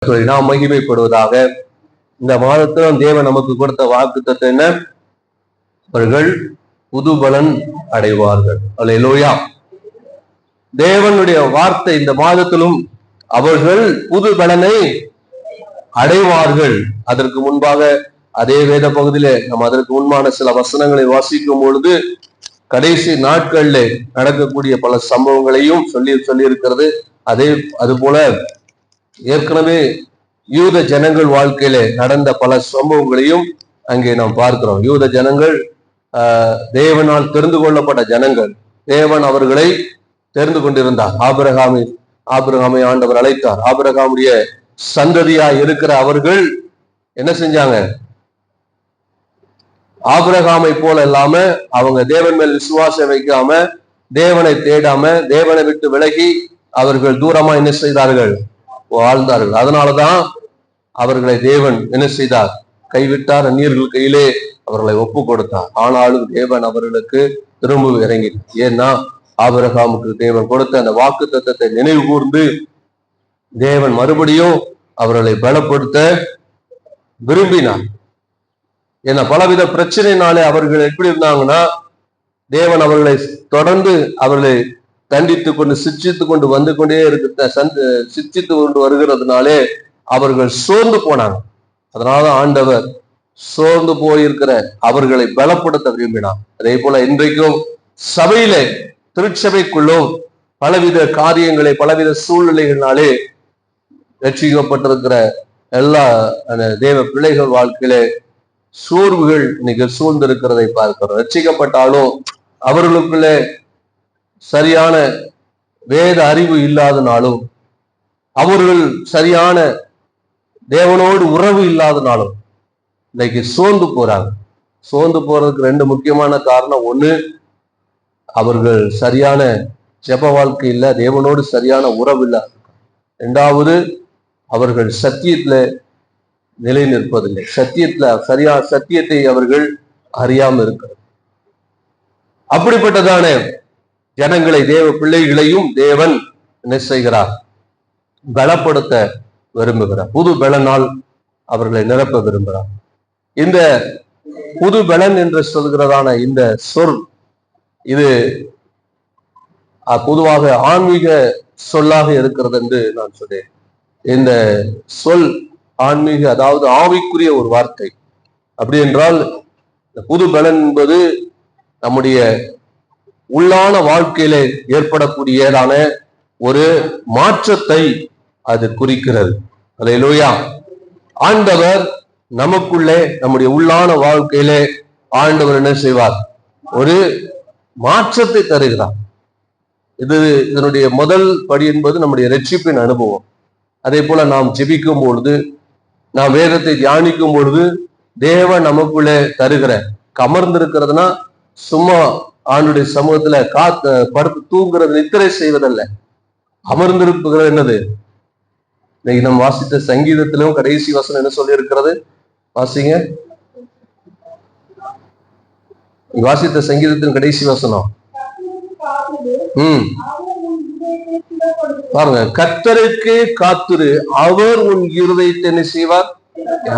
நாம் மகிமைப்படுவதாக. இந்த மாதத்திலும் தேவன் நமக்கு கொடுத்த வாக்குத்தத்தம் என்ன? அவர்கள் புது பலன் அடைவார்கள். அல்லேலூயா. தேவனுடைய வார்த்தை இந்த மாதத்திலும் அவர்கள் புது பலனை அடைவார்கள். அதற்கு முன்பாக அதே வேத பகுதியிலே நம்ம அதற்கு முன்பான சில வசனங்களை வாசிக்கும் பொழுது கடைசி நாட்கள்ல நடக்கக்கூடிய பல சம்பவங்களையும் சொல்லி இருக்கிறது. அது போல ஏற்கனவே யூத ஜனங்கள் வாழ்க்கையில நடந்த பல சம்பவங்களையும் அங்கே நாம் பார்க்கிறோம். யூத ஜனங்கள் தேவனால் தெரிந்து கொள்ளப்பட்ட ஜனங்கள். தேவன் அவர்களை தெரிந்து கொண்டிருந்தார். ஆபிரகாமை ஆண்டவர் அழைத்தார். ஆபிரகாமுடைய சந்ததியா இருக்கிற அவர்கள் என்ன செஞ்சாங்க? ஆபிரகாமை போல இல்லாம அவங்க தேவன் மேல் விசுவாசம் வைக்காம, தேவனை தேடாம, தேவனை விட்டு விலகி அவர்கள் தூரமா என்ன செய்தார்கள்? வாழ்ந்தார்கள். அதனாலதான் அவர்களை தேவன் என்ன செய்தார்? கைவிட்டார். அந்நியர்கள் கையிலே அவர்களை ஒப்பு கொடுத்தார். ஆனாலும் தேவன் அவர்களுக்கு திரும்ப இறங்கினார். ஏன்னா ஆபிரகாமுக்கு தேவன் கொடுத்த அந்த வாக்கு தத்தத்தை நினைவு கூர்ந்து தேவன் மறுபடியும் அவர்களை பலப்படுத்த விரும்பினார். ஏன்னா பலவித பிரச்சனைனாலே அவர்கள் எப்படி இருந்தாங்கன்னா, தேவன் அவர்களை தொடர்ந்து அவர்களை தண்டித்து கொண்டு சிச்சித்து கொண்டு வந்து கொண்டே சிச்சித்து கொண்டு வருகிறதுனாலே அவர்கள் சோர்ந்து போனாங்க. அதனால ஆண்டவர் சோர்ந்து போயிருக்கிற அவர்களை பலப்படுத்த விரும்பினார். அதே போல இன்றைக்கும் சபையில திருச்சபைக்குள்ளும் பலவித காரியங்களை பலவித சூழ்நிலைகளினாலே ரட்சிக்கப்பட்டிருக்கிற எல்லா தேவ பிள்ளைகள் வாழ்க்கையில சோர்வுகள் இன்னைக்கு சூழ்ந்திருக்கிறதை பார்க்கிறோம். ரட்சிக்கப்பட்டாலும் அவர்களுக்குள்ளே சரியான வேத அறிவு இல்லாதனாலும், அவர்கள் சரியான தேவனோடு உறவு இல்லாதனாலும் இன்னைக்கு சோர்ந்து போறாங்க. சோர்ந்து போறதுக்கு ரெண்டு முக்கியமான காரணம். ஒண்ணு, அவர்கள் சரியான ஜெப வாழ்க்கை இல்லை, தேவனோடு சரியான உறவு இல்லை. இரண்டாவது, அவர்கள் சத்தியத்துல நிலை நிற்பதில்லை. சத்தியத்தை அவர்கள் அறியாம இருக்கிறது. அப்படிப்பட்டதான ஜனங்களை, தேவ பிள்ளைகளையும் தேவன் என்ன செய்கிறார்? பலப்படுத்த விரும்புகிறார். புது பலனால் அவர்களை நிரப்ப விரும்புகிறார். இந்த புது பலன் என்று சொல்கிறதான இந்த சொல், இது பொதுவாக ஆன்மீக சொல்லாக இருக்கிறது என்று நான் சொன்னேன். இந்த சொல் ஆன்மீக, அதாவது ஆவிக்குரிய ஒரு வார்த்தை. அப்படி என்றால் இந்த புது பலன் என்பது நம்முடைய உள்ளான வாழ்க்கையில ஏற்படக்கூடியதான ஒரு மாற்றத்தை அது குறிக்கிறது. அல்லேலூயா. ஆண்டவர் நமக்குள்ளே, நம்முடைய உள்ளான வாழ்க்கையிலே ஆண்டவர் என்ன செய்வார்? ஒரு மாற்றத்தை தருகிறார். இதனுடைய முதல் படி என்பது நம்முடைய ரட்சிப்பின் அனுபவம். அதே போல நாம் ஜெபிக்கும் பொழுது, நாம் வேதத்தை தியானிக்கும் பொழுது தேவன் நமக்குள்ளே தருகிற, அமர்ந்திருக்கிறதுனா சும்மா ஆண்டுடைய சமூகத்துல படுத்து தூங்குறது, நித்திரை செய்வதல்ல. அமர்ந்திருப்புகிறது என்னது? இன்னைக்கு நம்ம வாசித்த சங்கீதத்திலும் கடைசி வசனம் என்ன சொல்லி இருக்கிறது? வாசிங்க. வாசித்த சங்கீதத்தின் கடைசி வசனம் பாருங்க. கர்த்தருக்கு காத்துரு, அவர் உன் இருதயத்தை என்ன செய்வார்?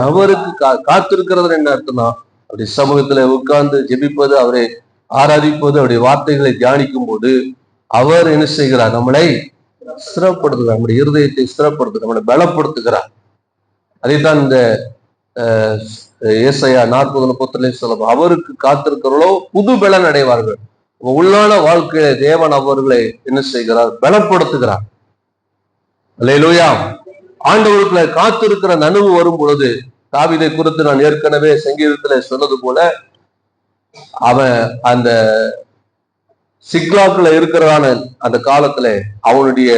அவருக்கு காத்திருக்கிறது என்ன அர்த்தம்னா, அப்படி சமூகத்துல உட்கார்ந்து ஜெபிப்பது, அவரை ஆராதிப்பது, அவருடைய வார்த்தைகளை தியானிக்கும் போது அவர் என்ன செய்கிறார்? நம்மளை ஸ்திரப்படுத்துகிறார். நம்முடைய இருதயத்தை ஸ்திரப்படுத்துகிறார், நம்மளை பலப்படுத்துகிறார். அதைத்தான் இந்த ஏசாயா 40:30 சொல்லும். அவருக்கு காத்திருக்கிறவர்களோ புது பலன் அடைவார்கள். உள்ளான வாழ்க்கையில தேவன் அவர்களை என்ன செய்கிறார்? பலப்படுத்துகிறார். அல்லேலூயா. ஆண்டவருக்குள்ள காத்திருக்கிற நனவு வரும் பொழுது, தாவீதை குறித்து நான் ஏற்கனவே சங்கீதத்துல சொன்னது போல, அவன் அந்த சிக்லாக்குல இருக்கிறதான அந்த காலத்துல அவனுடைய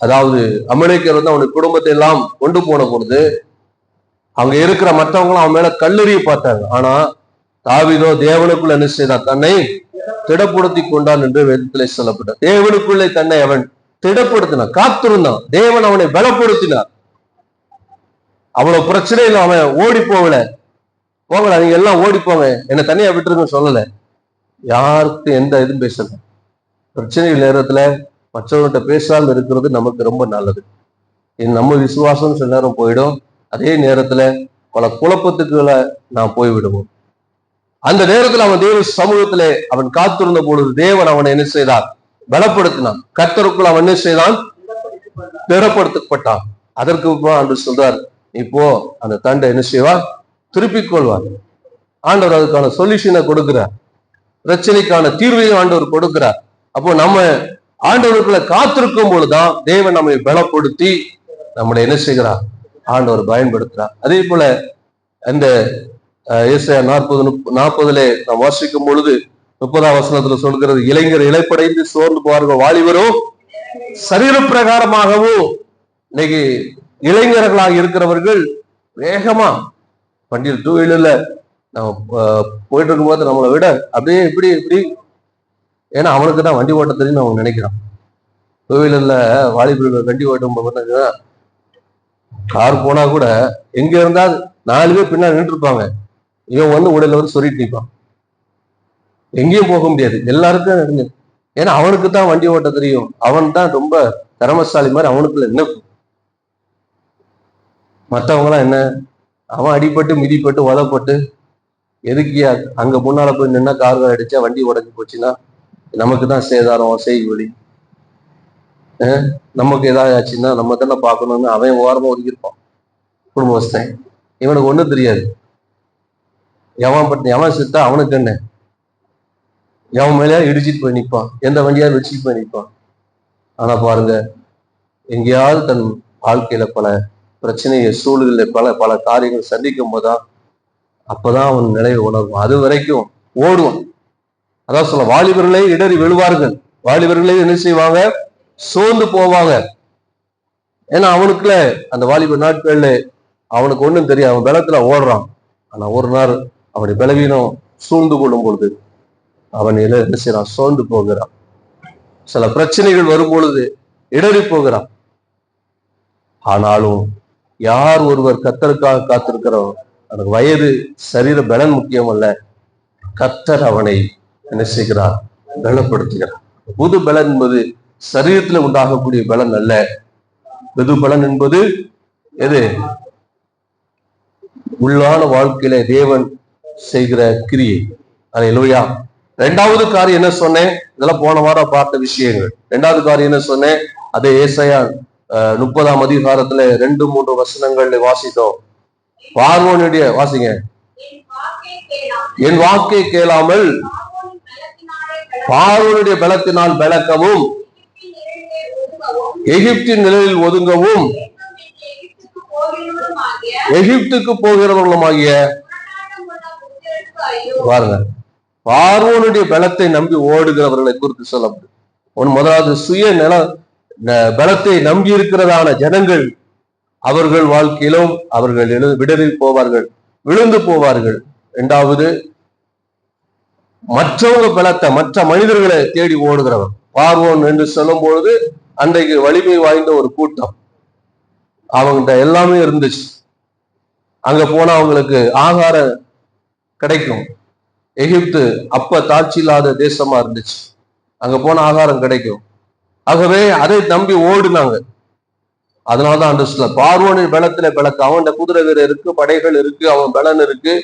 அதாவது அமெரிக்கர் வந்து அவனுடைய குடும்பத்தை எல்லாம் கொண்டு போன பொழுது அங்க இருக்கிற மற்றவங்களும் அவன் மேல கல்லெறிய பார்த்தாங்க. ஆனா தாவீதோ தேவனுக்குள்ள என்ன செய்தான்? தன்னை திடப்படுத்தி கொண்டான் என்று வேதத்திலே சொல்லப்பட்டார். தேவனுக்குள்ளே தன்னை அவன் திடப்படுத்தினான், காத்திருந்தான். தேவன் அவனை பலப்படுத்தினார். அவ்வளவு பிரச்சனையில் அவன் ஓடி போகல. நீங்க எல்லாம் ஓடி போங்க, என்னை தனியா விட்டுருன்னு சொல்லல. யாருக்கு எந்த இதுவும் பேசல. பிரச்சனை நேரத்துல மற்றவர்கிட்ட பேசாமல் இருக்கிறது நமக்கு ரொம்ப நல்லது. நம்ம விசுவாசம் சில நேரம் போயிடும். அதே நேரத்துல பல குழப்பத்துக்குள்ள நான் போய்விடுவோம். அந்த நேரத்தில் அவன் தேவ சமூகத்திலே அவன் காத்திருந்த பொழுது தேவன் அவனை என்ன செய்தார்? பலப்படுத்தினான். கர்த்தருக்குள் அவன் என்ன செய்தான்? திடப்படுத்தப்பட்டான். அதற்கு ஆண்டு சொல்றார், இப்போ அந்த தண்டை என்ன செய்வார்? திருப்பிக் கொள்வார். ஆண்டவர் அதுக்கான சொல்யூஷனை கொடுக்கிறார். பிரச்சனைக்கான தீர்வையும் ஆண்டவர் கொடுக்கிறார். அப்போ நம்ம ஆண்டவருக்குள்ள காத்திருக்கும் பொழுதுதான் தேவன் நம்மை பலப்படுத்தி நம்மளை என்ன செய்கிறார்? ஆண்டவர் பயன்படுத்துறார். அதே போல அந்த ஏசாயா 40:40 நாம் வாசிக்கும் பொழுது 30ஆம் வசனத்துல சொல்கிறது, இளைஞர் இளைப்படைந்து சோர்ந்து போவார்கள், வாலிபரோ சரீர பிரகாரமாகவும். இன்னைக்கு இளைஞர்களாக இருக்கிறவர்கள் வேகமா வண்டியில் 2 வீலர்ல நம்ம போயிட்டு இருக்கும் போது நம்மளை விட அப்படியே இப்படி இப்படி, ஏன்னா அவனுக்கு தான் வண்டி ஓட்ட தெரியும் அவங்க நினைக்கிறான். 2 வீலர்ல வாலிபர்கள் வண்டி ஓட்டும் போது கார் போனா கூட எங்க இருந்தா 4 பேர் பின்னாடி நின்று இருப்பாங்க. இவன் உடல சொல்லிட்டு நிற்பான். எங்கேயும் போக முடியாது. எல்லாருக்கும், ஏன்னா அவனுக்கு தான் வண்டி ஓட்ட தெரியும். அவன் தான் ரொம்ப திறமசாலி மாதிரி அவனுக்குள்ள என்ன. மற்றவங்க எல்லாம் என்ன, அவன் அடிபட்டு மிதிப்பட்டு உதப்பட்டு எதுக்கியா அங்க முன்னால போய் நின்னா கார்கள் அடிச்சா வண்டி உடஞ்சி போச்சுன்னா நமக்கு தான் சேதாரம் செய்கொலி. நமக்கு ஏதாவது ஆச்சுன்னா நம்ம தானே பார்க்கணும்னு அவன் ஓரமா ஒதுக்கியிருப்பான் குடும்பஸ்தன். இவனுக்கு ஒண்ணும் தெரியாது. எவன் செத்தா அவனுக்கு என்ன, எவன் மேலேயா இடிச்சிட்டு போய் நிற்பான், எந்த வண்டியாவது வச்சுட்டு போய் நிற்பான். ஆனா பாருங்க, எங்கேயாவது தன் வாழ்க்கையில பல பிரச்சனையை சூழலில் பல பல காரியங்கள் சந்திக்கும் போதுதான் அப்பதான் அவன் நிலையை உணர்வான். அது வரைக்கும் ஓடுவான். அதான் சொல்ல, வாலிபர்களே இடறி விழுவார்கள், வாலிபர்களே என்ன செய்வாங்க? சோர்ந்து போவாங்க. ஏன்னா அவனுக்குள்ள அந்த வாலிப நாட்கள்ல அவனுக்கு ஒண்ணும் தெரியாது. அவன் பலத்துல ஓடுறான். ஆனா ஒரு நாள் அவனுடைய பலவீனம் சூழ்ந்து கொள்ளும் பொழுது அவன் என்ன செய்யறான்? சோர்ந்து போகிறான். சில பிரச்சனைகள் வரும் பொழுது இடறி போகிறான். ஆனாலும் யார் ஒருவர் கர்த்தருக்காக காத்திருக்கிறோம், அவனுக்கு வயது சரீர பலன் முக்கியம் அல்ல, கர்த்தர் அவனை என்ன செய்கிறார்? பலப்படுத்துகிறார். புது பலன் என்பது சரீரத்துல உண்டாகக்கூடிய பலன் அல்ல. புது பலன் என்பது எது? உள்ளான வாழ்க்கையில தேவன் செய்கிற கிரியை. அல்லேலூயா. 2வது காரியம் என்ன சொன்னேன்? இதெல்லாம் போன வாரம் பார்த்த விஷயங்கள். 2வது காரியம் என்ன சொன்னேன்? அதே ஏசாயா 30ஆம் அதிகாரத்துல 2-3 வசனங்கள்ல வாசித்தோம். பார்வோனுடைய வாசிங்க, என் வாக்கை கேளாமல் பார்வோனுடைய பலத்தினால் பலக்கவும் எகிப்தின் நிலையில் ஒதுங்கவும் எகிப்துக்கு போகிறவர்களுமாகிய, பாருங்க, பார்வோனுடைய பலத்தை நம்பி ஓடுகிறவர்களை குறித்து சொல்லப்படும். முதலாவது சுய பலத்தை நம்பி இருக்கிறதான ஜனங்கள், அவர்கள் வாழ்க்கையிலும் அவர்கள் விடறி போவார்கள், விழுந்து போவார்கள். 2வது மற்றவங்க பலத்தை, மற்ற மனிதர்களை தேடி ஓடுகிறவர். பார்வோன் என்று சொல்லும் பொழுது அன்றைக்கு வலிமை வாய்ந்த ஒரு கூட்டம், அவங்ககிட்ட எல்லாமே இருந்துச்சு. அங்க போனா அவங்களுக்கு ஆகாரம் கிடைக்கும். எகிப்து அப்ப தாட்சி இல்லாத தேசமா இருந்துச்சு. அங்க போன ஆகாரம் கிடைக்கும். ஆகவே அதை நம்பி ஓடுனாங்க. அதனாலதான் அந்த சொல்ல, பார்வோனின் பலத்துல பலக்க, அவன்கிட்ட குதிரை வீரர் இருக்கு, படைகள் இருக்கு, அவன் பலன் இருக்கு,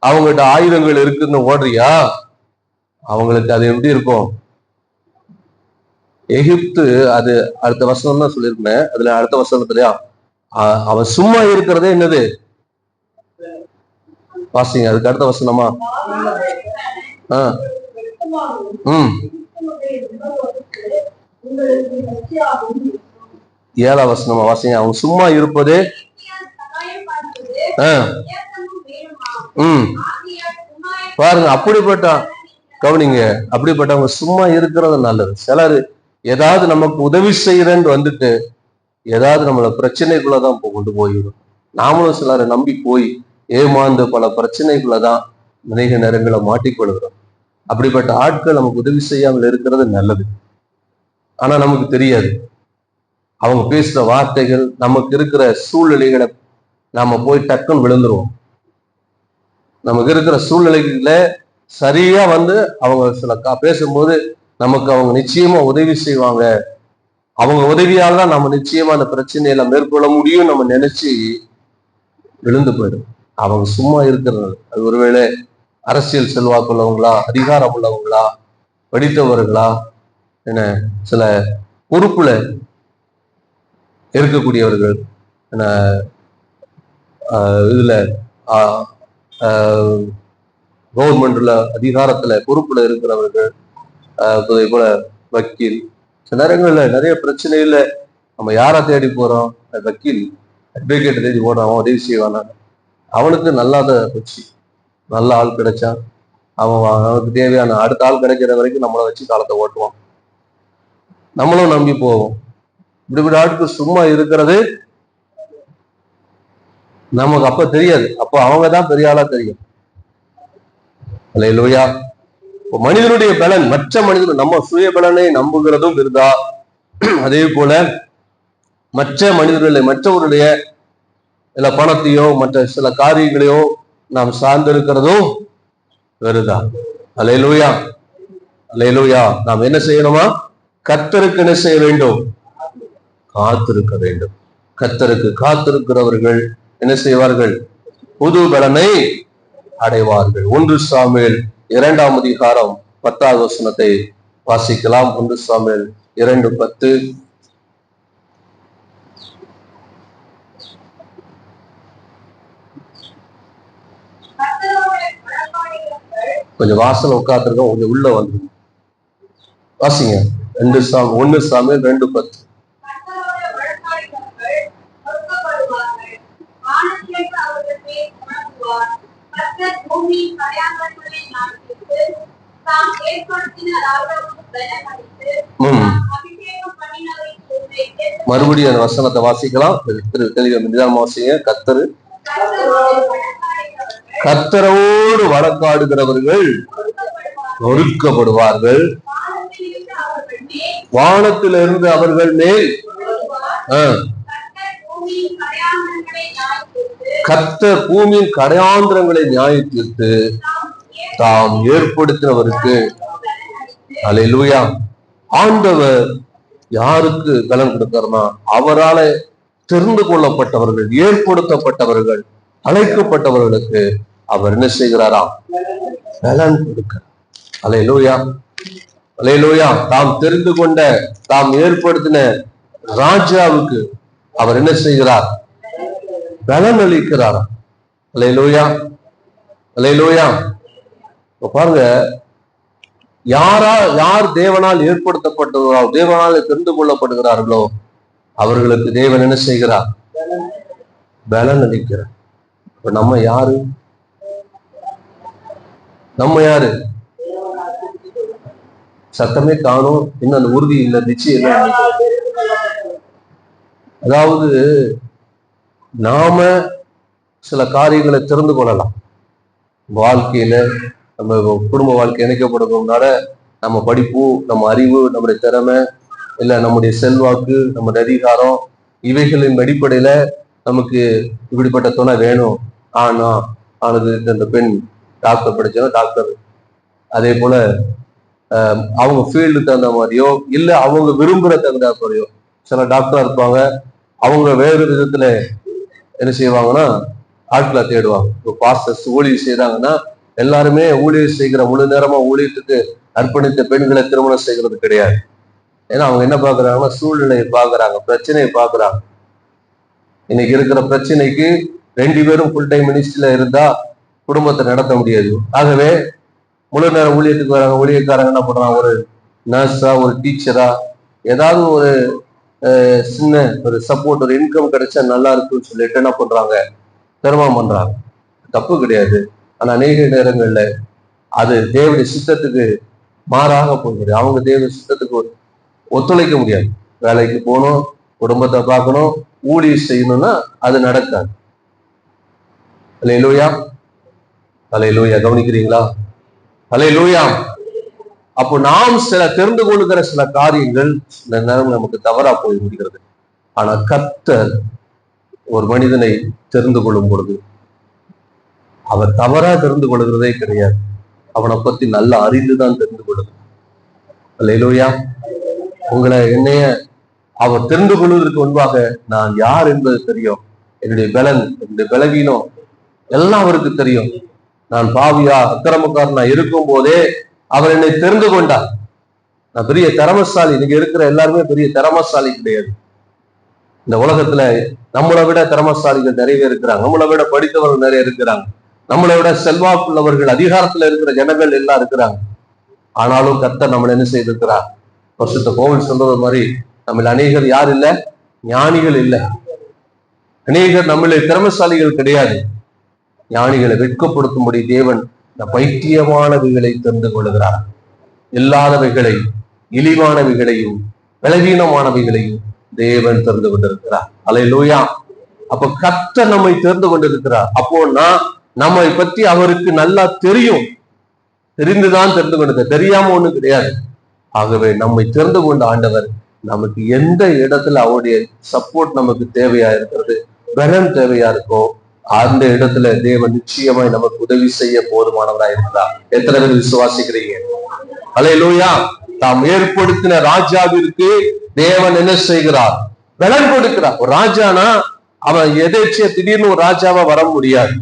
அவங்ககிட்ட ஆயுதங்கள் இருக்குன்னு ஓடுறியா? அவங்களுக்கு அது எப்படி இருக்கும்? எகிப்து, அது அடுத்த வசனம் தான் சொல்லியிருக்கேன். அதுல அடுத்த வசனத்துலயா அவன் சும்மா இருக்கிறதே என்னது? வாசிங்க, அதுக்கு அடுத்த வசனமா? 7ஆம் வசனமா? வாசிங்க, அவன் சும்மா இருப்பதே பாருங்க. அப்படிப்பட்ட கவனிங்க, அப்படிப்பட்டவங்க சும்மா இருக்கிறது நல்லது. சிலர் ஏதாவது நமக்கு உதவி செய்யறேன்னு வந்துட்டு ஏதாவது நம்மள பிரச்சனைக்குள்ளதான் கொண்டு போயிடும். நாமளும் சிலரை நம்பி போய் ஏமாந்து பல பிரச்சனைக்குள்ளதான் அநேக நேரங்களை மாட்டிக்கொள்கிறோம். அப்படிப்பட்ட ஆட்கள் நமக்கு உதவி செய்யாமல் இருக்கிறது நல்லது. ஆனா நமக்கு தெரியாது, அவங்க பேசுற வார்த்தைகள், நமக்கு இருக்கிற சூழ்நிலைகளை நாம போய் டக்குன்னு விழுந்துருவோம். நமக்கு இருக்கிற சூழ்நிலைகள சரியா அவங்க சில பேசும்போது நமக்கு அவங்க நிச்சயமா உதவி செய்வாங்க. அவங்க உதவியால் தான் நம்ம நிச்சயமா அந்த பிரச்சனையில மேற்கொள்ள முடியும் நம்ம நினைச்சு விழுந்து போயிடும். அவங்க சும்மா இருக்கிறது. அது ஒருவேளை அரசியல் செல்வாக்கு உள்ளவங்களா, அதிகாரம் உள்ளவங்களா, படித்தவர்களா, என்ன சில பொறுப்புல இருக்கக்கூடியவர்கள், என்ன இதுல கவர்மெண்ட்ல அதிகாரத்துல பொறுப்புல இருக்கிறவர்கள், அதே போல வக்கீல். சில நேரங்கள்ல நிறைய பிரச்சனையில நம்ம யாரை தேடி போறோம்? வக்கீல், அட்வொகேட் தேடி போறோம். அவன் உதவி செய்வானா? அவனுக்கு நல்லாத போச்சு, நல்ல ஆள் கிடைச்சா அவனுக்கு தேவையான அடுத்த ஆள் கிடைக்கிற வரைக்கும் நம்மளை வச்சு காலத்தை ஓட்டுவான். நம்மளும் நம்பி போவோம். இப்படி ஆட்கள் சும்மா இருக்கிறது நமக்கு அப்ப தெரியாது. அப்போ அவங்கதான் பெரிய ஆளா தெரியும். அல்லேலூயா. மனிதனுடைய பலன், மற்ற மனிதன் நம்ம சுய பலனை நம்புகிறதும் இருந்தா, அதே போல மற்ற மனிதர்களை, மற்றவருடைய இல்ல பணத்தையோ மற்ற சில காரியங்களையோ நாம் சார்ந்திருக்கிறதும் வருதா. அல்லேலூயா, அல்லேலூயா. நாம் என்ன செய்யணுமா? கர்த்தருக்கு என்ன செய்ய வேண்டும்? காத்திருக்க வேண்டும். கர்த்தருக்கு காத்திருக்கிறவர்கள் என்ன செய்வார்கள்? புது பலனை அடைவார்கள். 1 சாமுவேல் 2ஆம் அதிகாரம் 10வது வசனத்தை வாசிக்கலாம். 1 சாமுவேல் 2:10. கொஞ்சம் வாசல் உட்காந்துருக்கோம், கொஞ்சம் உள்ள வந்து வாசிங்க. 1 சாமுவேல் 2:10. மறுபடியும் அந்த வசனத்தை வாசிக்கலாம். வாசிங்க. கர்த்தரோடு வழக்காடுகிறவர்கள் நொறுக்கப்படுவார்கள். வானத்திலிருந்து அவர்கள் மேல் கர்த்தர் பூமியின் கடையாந்திரங்களை நியாய தீர்த்து தாம் ஏற்படுத்தினவருக்கு. அல்லேலூயா. ஆண்டவர் யாருக்கு பலன் கொடுத்தார்னா, அவரால தெரிந்து கொள்ளப்பட்டவர்கள், ஏற்படுத்தப்பட்டவர்கள், அழைக்கப்பட்டவர்களுக்கு அவர் என்ன செய்கிறாரா? பலன் கொடுக்க. அல்லேலூயா, அல்லேலூயா. தாம் தெரிந்து கொண்ட, தாம் ஏற்படுத்தின ராஜாவுக்கு அவர் என்ன செய்கிறார்? பலன் அளிக்கிறாரா? அல்லேலூயா, அல்லேலூயா. பாருங்க, யார் தேவனால் ஏற்படுத்தப்பட்டவர்களோ, தேவனால் தெரிந்து கொள்ளப்படுகிறார்களோ அவர்களுக்கு தேவன் என்ன செய்கிறார்? பலன் அளிக்கிறார். இப்ப நம்ம யாரு? நம்ம யாரு? சத்தமே காணும், இன்னும் அந்த உறுதி இல்லை, நிச்சயம் இல்லை. அதாவது நாம சில காரியங்களை தெரிந்து கொள்ளலாம். வாழ்க்கையில நம்ம குடும்ப வாழ்க்கை இணைக்கப்படுறதுனால நம்ம படிப்பு, நம்ம அறிவு, நம்முடைய திறமை, இல்லை நம்முடைய செல்வாக்கு, நம்முடைய அதிகாரம், இவைகளின் அடிப்படையில நமக்கு இப்படிப்பட்ட துணை வேணும். ஆனது இந்த பெண் டாக்டர் படிச்சாலும் டாக்டர், அதே போல அவங்க ஃபீல்டு தகுந்த மாதிரியோ இல்லை அவங்க விரும்புகிற தகுந்த மாதிரியோ சில டாக்டரா இருப்பாங்க. அவங்க வேறு விதத்துல என்ன செய்வாங்கன்னா ஆட்களை தேடுவாங்க. இப்போ பாஸ்டர்ஸ் ஊழியர் செய்யறாங்கன்னா எல்லாருமே ஊழியர் செய்கிற முழு நேரமா ஊழியத்துக்கு அர்ப்பணித்த பெண்களை திருமணம் செய்கிறது கிடையாது. ஏன்னா அவங்க என்ன பாக்குறாங்கன்னா சூழ்நிலையை பாக்குறாங்க, பிரச்சனையை பாக்குறாங்க. இன்னைக்கு இருக்கிற பிரச்சனைக்கு 2 பேரும் ஃபுல் டைம் மினிஸ்ட்ரியில இருந்தா குடும்பத்தை நடத்த முடியாது. ஆகவே முழு நேரம் ஊழியத்துக்கு வராங்க. ஊழியக்காரங்க என்ன பண்றாங்க? ஒரு நர்ஸா, ஒரு டீச்சரா, ஏதாவது ஒரு சின்ன ஒரு சப்போர்ட், ஒரு இன்கம் கிடைச்சா நல்லா இருக்குன்னு சொல்லிட்டு என்ன பண்றாங்க? திருமணம் பண்றாங்க. தப்பு கிடையாது. ஆனா அநேக நேரங்கள்ல அது தேவனுடைய சித்தத்துக்கு மாறாக போகிறது. அவங்க தேவனுடைய சித்தத்துக்கு ஒத்துழைக்க முடியாது. வேலைக்கு போகணும், குடும்பத்தை பார்க்கணும், ஊழியர் செய்யணும்னா அது நடக்காது. அல்லேலூயா, அல்லேலூயா. கவனிக்கிறீங்களா? அல்லேலூயா. அப்போ நாம் சில தெரிந்து கொள்ளுகிற சில காரியங்கள் சில நேரம் நமக்கு தவறா போய் முடிகிறது. ஆனா கர்த்தர் ஒரு மனிதனை தெரிந்து கொள்ளும் பொழுது அவர் தவறா தெரிந்து கொள்கிறதே கிடையாது. அவனை பத்தி நல்லா அறிந்துதான் தெரிந்து கொள்ளுது. அல்லேலூயா. உங்களை என்னைய அவர் தெரிந்து கொள்வதற்கு முன்பாக நான் யார் என்பது தெரியும். என்னுடைய பலன், என்னுடைய பலவீனம் எல்லாம் அவருக்கு தெரியும். நான் பாவியா அக்கிரமக்காரனா இருக்கும் போதே அவர் என்னை தெரிந்து கொண்டார். நான் பெரிய திறமசாலி, நீங்க இருக்கிற எல்லாருமே பெரிய திறமசாலி கிடையாது. இந்த உலகத்துல நம்மளை விட திறமசாலிகள் நிறைய இருக்கிறாங்க, நம்மளை விட படித்தவர்கள் நிறைய இருக்கிறாங்க, நம்மளை விட செல்வாக்குள்ளவர்கள் அதிகாரத்துல இருக்கிற ஜனங்கள் எல்லாம் இருக்கிறாங்க. ஆனாலும் கர்த்தர் நம்மளை என்ன செய்திருக்கிறார்? பரிசுத்த பவுல் சொல்றது மாதிரி நம்ம அநேகர் யார் இல்ல? ஞானிகள் இல்லை. அநேகர் நம்மளை திறமசாலிகள் கிடையாது. ஞானிகளை வெட்கப்படுத்தும்படி தேவன் இந்த பைத்தியமானவைகளை தெரிந்து கொள்கிறார். இல்லாதவைகளை, இழிவானவைகளையும் பலவீனமானவைகளையும் தேவன் தெரிந்து கொண்டிருக்கிறார். அல்லேலூயா. அப்ப கர்த்தர் நம்மை தெரிந்து கொண்டிருக்கிறார். அப்போனா நம்மை பற்றி அவருக்கு நல்லா தெரியும். தெரிந்துதான் தெரிந்து கொண்டது, தெரியாம ஒண்ணு கிடையாது. ஆகவே நம்மை தெரிந்து கொண்ட ஆண்டவர் நமக்கு எந்த இடத்துல அவருடைய சப்போர்ட் நமக்கு தேவையா இருக்கிறது, பலன் தேவையா இருக்கோ அந்த இடத்துல தேவன் நிச்சயமாய் நமக்கு உதவி செய்ய போதுமானவராக இருக்கிறார். எத்தனை பேர் விசுவாசிக்கிறீங்க? அல்லேலூயா. தாம் ஏற்படுத்தின ராஜாவிற்கு தேவன் என்ன செய்கிறார்? பலன் கொடுக்கிறார். ஒரு ராஜானா அவன் எதேச்சியா திடீர்னு ஒரு ராஜாவா வர முடியாது.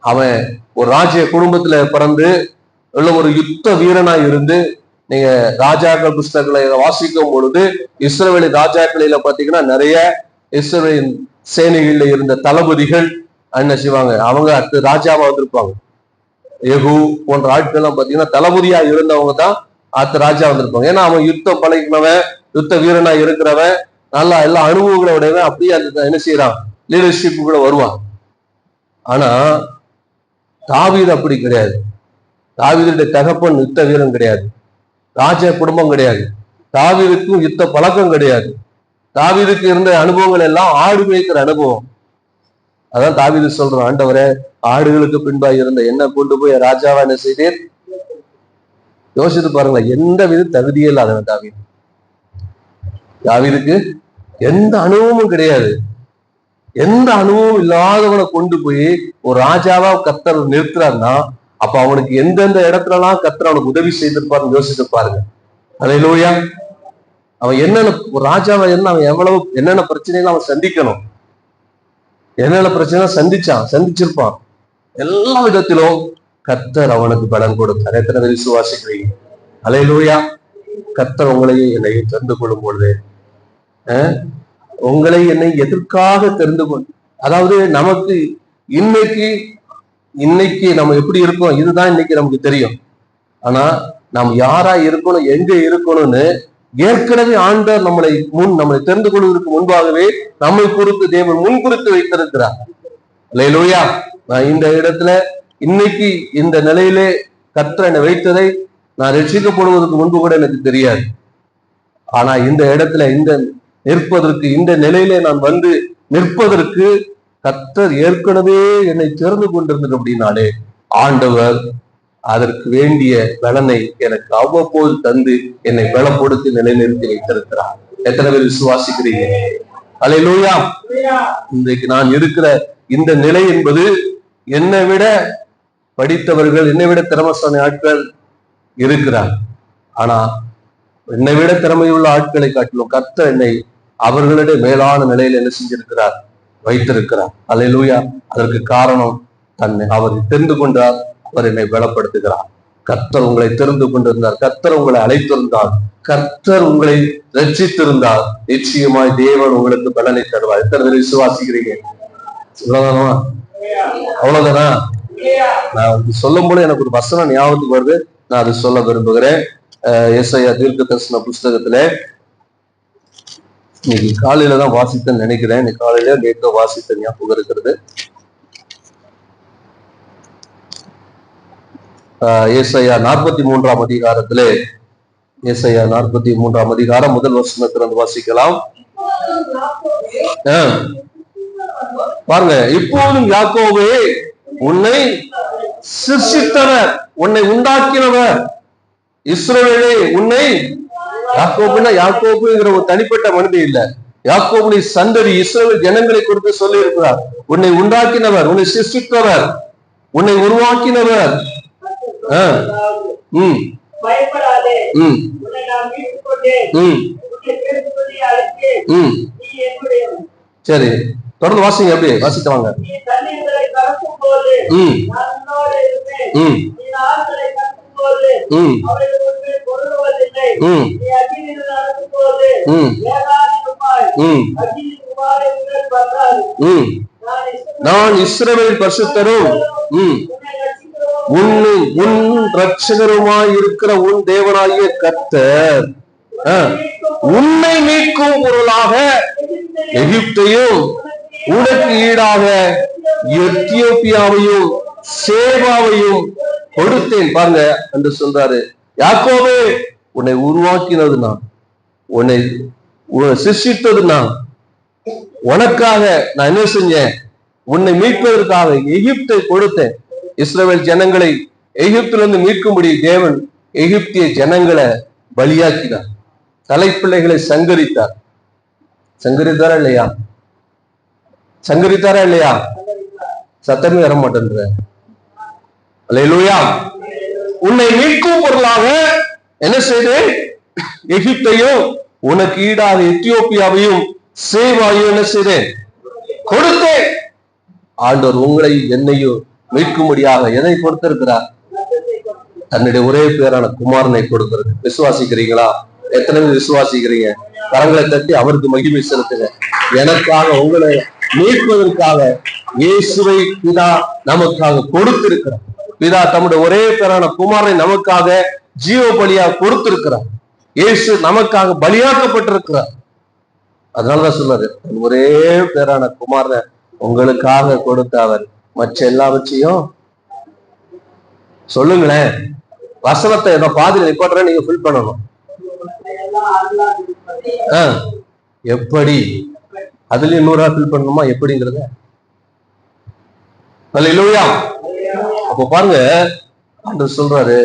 அவன் ஒரு ராஜ்ய குடும்பத்துல பிறந்து உள்ள ஒரு யுத்த வீரனா இருந்து, நீங்க ராஜாக்கள் புஸ்தகங்களை வாசிக்கும் பொழுது இஸ்ரவேலி ராஜாக்களில பாத்தீங்கன்னா நிறைய இஸ்ரவேல் சேனைகள்ல இருந்த தளபதிகள் என்ன செய்வாங்க, அவங்க அடுத்து ராஜாவா வந்திருப்பாங்க. யெகூ போன்ற ஆட்கள் எல்லாம் பாத்தீங்கன்னா தளபதியா இருந்தவங்க தான் அடுத்த ராஜா வந்திருப்பாங்க. ஏன்னா அவன் யுத்தம் பழகினவன், யுத்த வீரனா இருக்கிறவன், நல்லா எல்லா அனுபவங்களை உடையவன், அப்படியே அந்த என்ன செய்யறான், லீடர்ஷிப் கூட வருவான். ஆனா தாவீது அப்படி கிடையாது. தாவீதுடைய தகப்பன் யுத்த வீரன் கிடையாது, ராஜ குடும்பம் கிடையாது, தாவீதுக்கும் யுத்த பழக்கம் கிடையாது. தாவீதுக்கு இருந்த அனுபவங்கள் எல்லாம் ஆடு மேய்க்கிற அனுபவம். அதான் தாவீது சொல்றான், ஆண்டவரே ஆடுகளுக்கு பின்பாக இருந்த என்ன கொண்டு போய் ராஜாவா என்ன செய்தீர்? யோசித்து பாருங்களேன், எந்த வித தகுதியே இல்லாதவன் தாவீது. தாவீதுக்கு எந்த அனுபவமும் கிடையாது. எந்த அனுபவம் இல்லாதவனை கொண்டு போய் ஒரு ராஜாவா கர்த்தர் நிறுத்துறாருன்னா அப்ப அவனுக்கு எந்தெந்த இடத்துலலாம் கர்த்தர் அவனுக்கு உதவி செய்திருப்பாருன்னு யோசித்து பாருங்க. அல்லேலூயா. அவன் என்னென்ன ஒரு ராஜாவா என்ன, அவன் எவ்வளவு என்னென்ன பிரச்சனைகள் அவன் சந்திக்கணும், என்னென்ன பிரச்சனை சந்திச்சிருப்பான். எல்லா விதத்திலும் கர்த்தர் அவனுக்கு பலன் கொடுத்தார். எத்தனை விசுவாசிக்கிறீங்க? அல்லேலூயா. கர்த்தர் உங்களையும் என்னையும் தெரிந்து கொள்ளும் பொழுது உங்களை என்னை எதற்காக தெரிந்து கொண்டு, அதாவது நமக்கு இன்னைக்கு நம்ம எப்படி இருக்கோம் இதுதான் இன்னைக்கு நமக்கு தெரியும். ஆனா நாம் யாரா இருக்கணும், எங்க இருக்கணும்னு ஏற்கனவே ஆண்டவர் நம்மளை தெரிந்து கொள்வதற்கு முன்பாகவே நம்மை குறித்து தேவன் முன்குறித்து வைத்திருக்கிறார். அல்லேலூயா. நான் இந்த இடத்துல இன்னைக்கு இந்த நிலையிலே கர்த்தர் என்னை வைத்ததை நான் ரட்சிக்கப்படுவதற்கு முன்பு கூட எனக்கு தெரியாது. ஆனா இந்த இடத்துல நிற்பதற்கு, இந்த நிலையிலே நான் வந்து நிற்பதற்கு கர்த்தர் ஏற்கனவே என்னை தெரிந்து கொண்டிருந்தது. அப்படின்னாலே ஆண்டவர் அதற்கு வேண்டிய பலனை எனக்கு அவ்வப்போது தந்து என்னை பலப்படுத்தி நிலைநிறுத்தி வைத்திருக்கிறார். எத்தனை பேர் விசுவாசிக்கிறீங்க? அல்லேலூயா. இன்றைக்கு நான் இருக்கிற இந்த நிலை என்பது என்னை விட படித்தவர்கள், என்னை விட திறமசாலி ஆட்கள் இருக்கிறார். ஆனா என்னை விட திறமையுள்ள ஆட்களை காட்டிலும் கர்த்தர் என்னை அவர்களுடைய மேலான நிலையில் என்ன செஞ்சிருக்கிறார்? வைத்திருக்கிறார். அல்லேலூயா. அதற்கு காரணம் அவர் தெரிந்து கொண்டார், அவர் என்னை பலப்படுத்துகிறார். கர்த்தர் உங்களை தெரிந்து கொண்டிருந்தார், கர்த்தர் உங்களை அழைத்திருந்தார், கர்த்தர் உங்களை ரட்சித்திருந்தார், நிச்சயமாய் தேவன் உங்களுக்கு பலனை தருவார். எத்தனை பேர் விசுவாசிக்கிறீங்க? அவ்வளவுதானா? அவ்வளவுதானா? நான் சொல்லும் போது எனக்கு ஒரு வசனம் ஞாபகத்துக்கு வருது, நான் அதை சொல்ல விரும்புகிறேன். ஏசாயா தீர்க்க தரிசன புஸ்தகத்துல இன்னைக்கு காலையில தான் வாசித்தேன்னு நினைக்கிறேன். இன்னைக்கு காலையில நேற்று வாசித்த ஞாபகம் இருக்கிறது. ஏசாயா 43ஆம் அதிகாரத்திலே, ஏசாயா 43ஆம் அதிகாரம் முதல் வசனத்திலிருந்து வாசிக்கலாம். பாருங்க, இப்போதும் யாக்கோபே உன்னை சிருஷ்டித்தவர், உன்னை உண்டாக்கினவர், இஸ்ரவேலே உன்னை, யாக்கோபுனா யாக்கோபுங்கிற ஒரு தனிப்பட்ட மனிதன் இல்ல, யாக்கோபுடைய சந்ததி இஸ்ரவேல் ஜனங்களை குறித்து சொல்லி இருக்கிறார். உன்னை உண்டாக்கினவர், உன்னை சிருஷ்டித்தவர், உன்னை உருவாக்கினவர், பயப்படாதே, ம் உன்னை நான் மீட்டுக் கொண்டேன், ம் உன்னை பேசும்படி அழைத்தேன், ம் நீ என்னுடையவன். சரி, தொடர்ந்து வாசிங்க. அப்படியே வாசிட்டு வாங்க. நீ தண்ணீர்களை கடக்கும் போது ம் நான் உன்னோடு இருப்பேன், ம் நீ ஆறுகளை கடக்கும் போது ம் அவைகள் ஒன்றை பொருளுவதில்லை, ம் நீ அக்கினியில் நடக்கும் போது ம் வேகாதிகமாய் ம் அக்கினி குமாரை உன்மேல் பற்றாது. ம் நான் இஸ்ரவேல் பரிசுத்தரும் ம் உன்னை ரட்சிக்கிறவரும் உன் இரட்சகருமாய் இருக்கிற உன் தேவனாகிய கர்த்தர் உன்னை மீட்கும் பொருளாக எகிப்தையும் உனக்கு ஈடாக எத்தியோப்பியாவையும் சேபாவையும் கொடுத்தேன். பாருங்க என்று சொல்றாரு. யாக்கோபே, உன்னை உருவாக்கினது நான், உன்னை சிருஷ்டித்தது நான், உனக்காக நான் என்ன செஞ்சேன்? உன்னை மீட்பதற்காக எகிப்தை கொடுத்தேன். இஸ்ரவேல் ஜனங்களை எகிப்திலிருந்து மீட்கும்படி தேவன் எகிப்திய ஜனங்களை பலியாக்கினார். தலைப்பிள்ளைகளை சங்கரித்தார். சங்கரித்தாரா இல்லையா? சங்கரித்தாரா இல்லையா? சத்தமே வர மாட்டேன்ற. அல்லேலூயா. உன்னை மீட்கும் பொருளாக என்ன செய்தேன்? எகிப்தையும் உனக்கு ஈடாக எத்தியோப்பியாவையும் சேவாயும் என்ன செய்தேன்? கொடுத்தேன். ஆண்டவர் உங்களை என்னையும் மீட்கும்படியாக எதை கொடுத்திருக்கிறார்? தன்னுடைய ஒரே பேரான குமாரனை கொடுக்கிறது. விசுவாசிக்கிறீங்களா? எத்தனை பேர் விசுவாசிக்கிறீங்க? கரங்களை தட்டி அவருக்கு மகிமை செலுத்துங்க. எனக்காக, உங்களை மீட்பதற்காக இயேசுவை பிதா நமக்காக கொடுத்திருக்கிறார். பிதா தம்முடைய ஒரே பேரான குமாரனை நமக்காக ஜீவ பலியாக கொடுத்திருக்கிறார். இயேசு நமக்காக பலியாக்கப்பட்டிருக்கிறார். அதனாலதான் சொன்னாரு, ஒரே பேரான குமாரனை உங்களுக்காக கொடுத்த அவர் மற்ற எல்லாவற்றையும் சொல்லுங்களேன். வசனத்தை ஏதோ பாதியில நிப்பாட்டுற நீங்க ஃபில் பண்ணணும். எப்படி? அதுல இன்னொரு ஃபில் பண்ணணுமா? எப்படிங்கிறத அல்லேலூயா. அப்ப பாருங்க, ஆண்டவர் சொல்றாரு,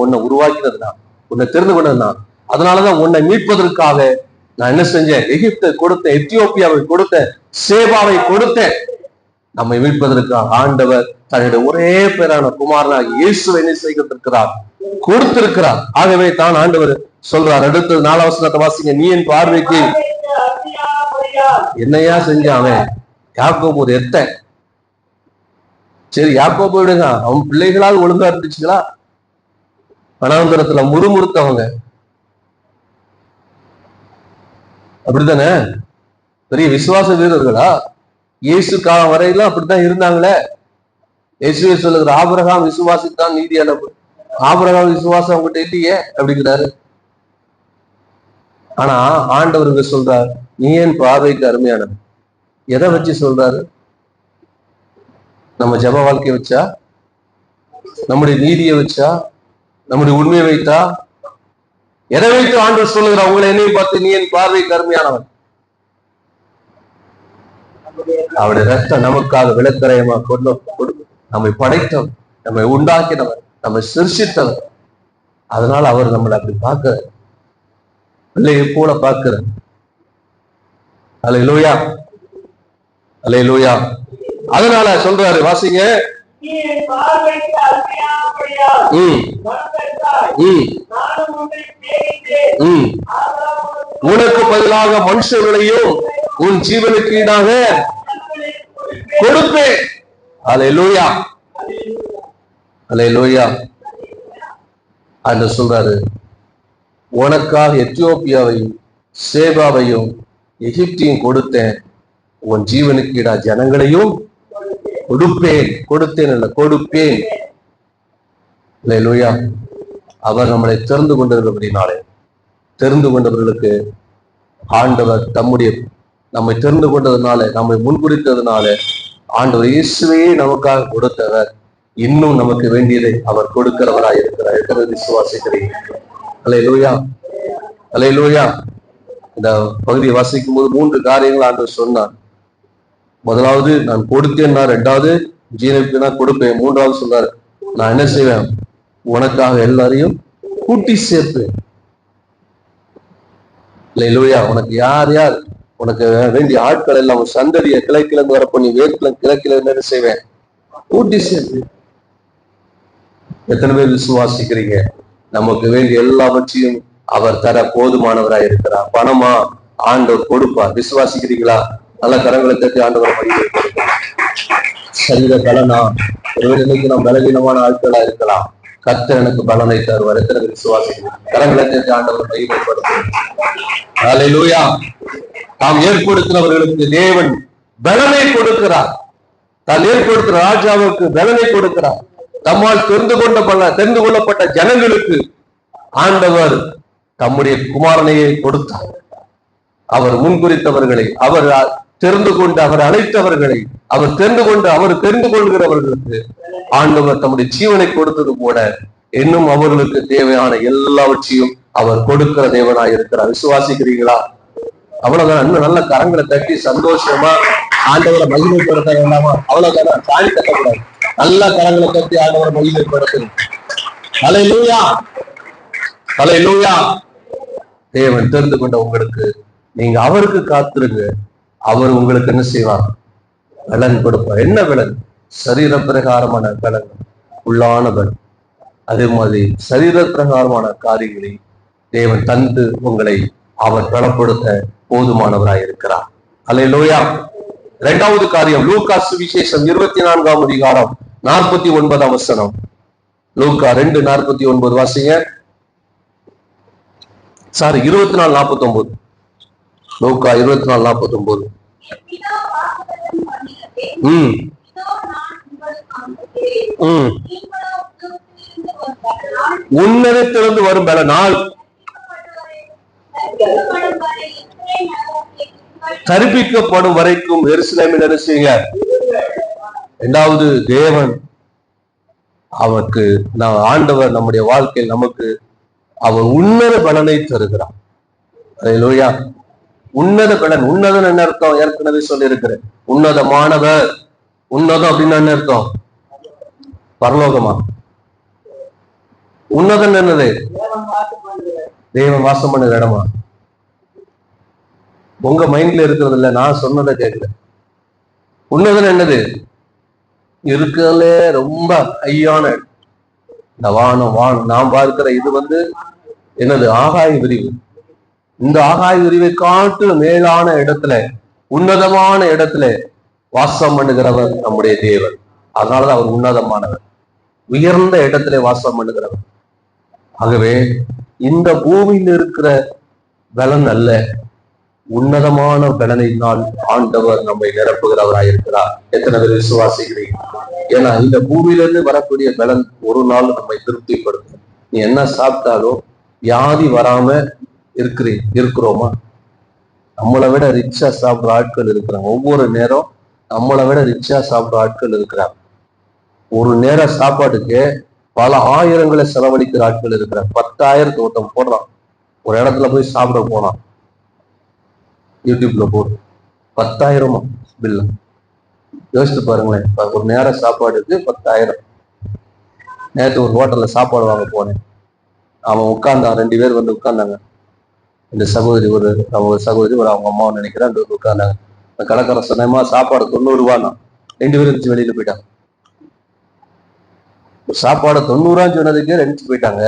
உன்னை உருவாக்கினது நான், உன்னை தெரிந்து கொண்டது நான். அதனாலதான் உன்னை மீட்பதற்காக நான் என்ன செஞ்சேன்? எகிப்தை கொடுத்தேன், எத்தியோப்பியாவை கொடுத்தேன், சேபாவை கொடுத்தேன். நம்மை மீட்பதற்காக ஆண்டவர் தன்னுடைய ஒரே பேரான குமாரனாக இயேசுவை என்ன செய்திருக்கிறார்? கொடுத்திருக்கிறார். ஆகவே தான் ஆண்டவர் சொல்றார். அடுத்து 4 வசனத்தை வாசிங்க. நீ என் பார்வைக்கு என்னையா செஞ்சான்? யாக்கோபு ஒரு எத்த. சரி, யாக்கோபு விடுங்க, அவன் பிள்ளைகளால் ஒழுங்கா இருந்துச்சுங்களா? வனாந்தரத்துல முறுமுறுத்தவங்க அப்படித்தானே? பெரிய விசுவாச வீரர்களா? இயேசு காலம் வரையிலும் அப்படித்தான் இருந்தாங்களே. இயேசுவே சொல்லுகிற, ஆபிரகாம் விசுவாசித்தான் நீதியான. ஆபிரகாம் விசுவாசம் அவங்ககிட்ட இல்லையே அப்படிங்கிறாரு. ஆனா ஆண்டவருக்கு சொல்றார், நீ என் பார்வைக்கு அருமையானது. எதை வச்சு சொல்றாரு? நம்ம ஜப வாழ்க்கையை வச்சா? நம்முடைய நீதியை வச்சா? நம்முடைய உண்மையை வைத்தா? எதை வைத்து ஆண்டவர் சொல்லுகிற உங்களை என்னையும் பார்த்து நீ என் பார்வைக்கு அருமையானவன்? அவருடைய ரத்தம் நமக்காக விளக்கரையமா கொண்டு நம்மை படைத்தவர், நம்மை உண்டாக்கினவர், நம்மை சிருஷித்தவர். அதனால அவர் நம்மளை அப்படி பார்க்கிற பிள்ளையை போல பார்க்கிற. அல்லேலூயா, அல்லேலூயா. அதனால சொல்றாரு, வாசிங்க. உனக்கு பதிலாக மனுஷர்களையும் உன் ஜீவனுக்கு ஈடாக கொடுப்பேன். அல்லேலூயா, அல்லேலூயா. என்று சொல்றாரு, உனக்காக எத்தியோப்பியாவையும் சேபாவையும் எகிப்தையும் கொடுத்தேன், உன் ஜீவனுக்கு ஈடா ஜனங்களையும் கொடுப்பேன். கொடுத்தேன் அல்ல, கொடுப்பேன். அல்லேலூயா. அவர் நம்மளை தெரிந்து கொண்டிருக்கிறபடினாலே, தெரிந்து கொண்டவர்களுக்கு ஆண்டவர் நம்மை தெரிந்து கொண்டதுனால, நம்மை முன்குறித்ததுனால ஆண்டவர் இயேசுவையே நமக்காக கொடுத்தவர். இன்னும் நமக்கு வேண்டியதை அவர் கொடுக்கிறவராய் இருக்கிறார். எத்தனை விசுவாசிக்கிறீங்க? அல்லேலூயா, அல்லேலூயா. இந்த பகுதியை வாசிக்கும் போது 3 காரியங்கள் ஆண்டவர் சொன்னார். முதலாவது நான் கொடுத்தேன்னா, 2வது ஜீவனுக்கு நான் கொடுப்பேன், 3வது சொல்றாரு, நான் என்ன செய்வேன்? உனக்காக எல்லாரையும் கூட்டி சேர்ப்பேன். அல்லேலூயா. உனக்கு யார் யார் உனக்கு வேண்டிய ஆட்கள் எல்லாம் சந்ததிய கிழக்கிலிருந்து வரப்போ வேர்க்கிழங்கு கிழக்கில என்ன செய்வேன்? கூட்டி சேர்ப்பேன். எத்தனை பேர் விசுவாசிக்கிறீங்க? நமக்கு வேண்டிய எல்லாவற்றையும் அவர் தர போதுமானவராய் இருக்கிறார். பணமா ஆண்டவர் கொடுப்பார். விசுவாசிக்கிறீங்களா? நல்ல கரங்களை தட்டி ஆண்டவர் மகிழ்ச்சிப்படுத்தார். சரீர பலனா, ஒருவேளை இன்னைக்கு நாம் பலவீனமான ஆட்களா இருக்கலாம். கர்த்தர் எனக்கு பலனை தருவார். எத்தனை விசுவாசிக்கிறீர்கள்? கரங்களை தட்டி ஆண்டவர் மகிழ்ச்சிப்படுத்தார். ஹல்லேலூயா. தாம் ஏற்படுத்தினவர்களுக்கு தேவன் பலனை கொடுக்கிறார். தான் ஏற்படுத்தின ராஜாவுக்கு பலனை கொடுக்கிறார். தம்மால் தெரிந்து கொள்ளப்பட்ட ஜனங்களுக்கு ஆண்டவர் தம்முடைய குமாரனையை கொடுத்தார். அவர் முன்குறித்தவர்களை, அவர் தெரிந்து கொண்டு அவர் அழைத்தவர்களை, அவர் தெரிந்து கொள்கிறவர்களுக்கு ஆண்டவர் தம்முடைய ஜீவனை கொடுத்தது போல இன்னும் அவர்களுக்கு தேவையான எல்லாவற்றையும் அவர் கொடுக்கிற தேவனாய் இருக்கிறார். விசுவாசிக்கிறீங்களா? அவ்வளவுதான். இன்னும் நல்ல கரங்களை தட்டி சந்தோஷமா ஆண்டவரை மகிமைப்படுத்த வேண்டாமா? அவ்வளவுதான். சாணி கட்டக்கூடாது. நல்ல கரங்களை தட்டி ஆண்டவரை மகிமைப்படுத்தணும். ஹல்லேலூயா, ஹல்லேலூயா. தேவன் தெரிந்து கொண்ட உங்களுக்கு நீங்க அவருக்கு காத்திருங்க. அவர் உங்களுக்கு என்ன செய்வார்? பலன் கொடுப்பார். என்ன பலன்? சரீர பிரகாரமான பலன், உள்ளான பலன். அதே மாதிரி சரீர பிரகாரமான காரியங்களை தேவன் தந்து உங்களை அவர் பலப்படுத்த போதுமானவராய் இருக்கிறார். ஹல்லேலூயா. இரண்டாவது காரியம், லூக்கா சுவிசேஷம் 24ஆம் அதிகாரம் 49ஆம் வசனம். லூக்கா 2:49 வாசிங்க. 24:49. லூக்கா 24:49. உன்னதத்திலிருந்து வரும் பல நாள் கற்பிக்கப்படும் வரைக்கும் எருசலேமில் என்ன செய்யுங்க? இரண்டாவது, தேவன் அவருக்கு ஆண்டவர் நம்முடைய வாழ்க்கையில் நமக்கு அவர் உன்னத பலனை தருகிறார். ஹல்லேலூயா. உன்னத பலன். உன்னதம் என்ன அர்த்தம்? ஏற்கனவே சொல்லி இருக்கிறேன். உன்னதமானவர். உன்னதம் அப்படின்னு என்ன அர்த்தம்? பரலோகமா? உன்னதம் என்னது? தேவன் வாசம் பண்ணுற இடமா? உங்க மைண்ட்ல இருக்கிறது இல்ல, நான் சொன்னதை கேட்கல. உன்னதம் என்னது? இருக்கிறதுல ரொம்ப ஹையான இந்த வானம் நாம் பார்க்கிற இது என்னது? ஆகாய விரிவு. இந்த ஆகாய விரிவை காட்டு மேலான இடத்துல, உன்னதமான இடத்துல வாசம் பண்ணுகிறவர் நம்முடைய தேவன். அதனாலதான் அவர் உன்னதமானவர், உயர்ந்த இடத்துல வாசம் பண்ணுகிறவர். ஆகவே இந்த பூமியில் இருக்கிற பலன் அல்ல, உன்னதமான பலனினால் ஆண்டவர் நம்மை நிரப்புகிறவராயிருக்கிறார். எத்தனை பேர் விசுவாசிக்கிறீங்க? ஏன்னா இந்த பூமியிலிருந்து வரக்கூடிய பலன் ஒரு நாள் நம்மை திருப்திப்படுத்தும். நீ என்ன சாப்பிட்டாலும் வியாதி வராம இருக்கிறோமா? நம்மளை விட ரிச்சா சாப்பிடுற ஆட்கள் இருக்கிறாங்க. ஒவ்வொரு நேரம் நம்மளை விட ரிச்சா சாப்பிடுற ஆட்கள் இருக்கிறாங்க. ஒரு நேர சாப்பாட்டுக்கு பல ஆயிரங்களை செலவழிக்கிற ஆட்கள் இருக்கிறாங்க. 10,000 ஒருத்தம் போடுறான். ஒரு இடத்துல போய் சாப்பிட போனான், யூடியூப்ல போடு, 10,000 பில்லு. யோசித்து பாருங்களேன். ஒரு நேர சாப்பாடுக்கு 10,000. நேற்று ஒரு ஹோட்டல்ல சாப்பாடு வாங்க போனேன். அவன் உட்கார்ந்தான். 2 பேர் உட்கார்ந்தாங்க. இந்த சகோதரி அவங்க சகோதரி அவங்க அம்மாவை நினைக்கிறேன் உட்கார்ந்தாங்க. அந்த கடைக்கார சொன்னமா சாப்பாடு 90 ரூபான்னா 2 பேரும் இருந்துச்சு வெளியில போயிட்டாங்க. சாப்பாடு 90 ரூபான்னு சொன்னதுக்கே 2 போயிட்டாங்க.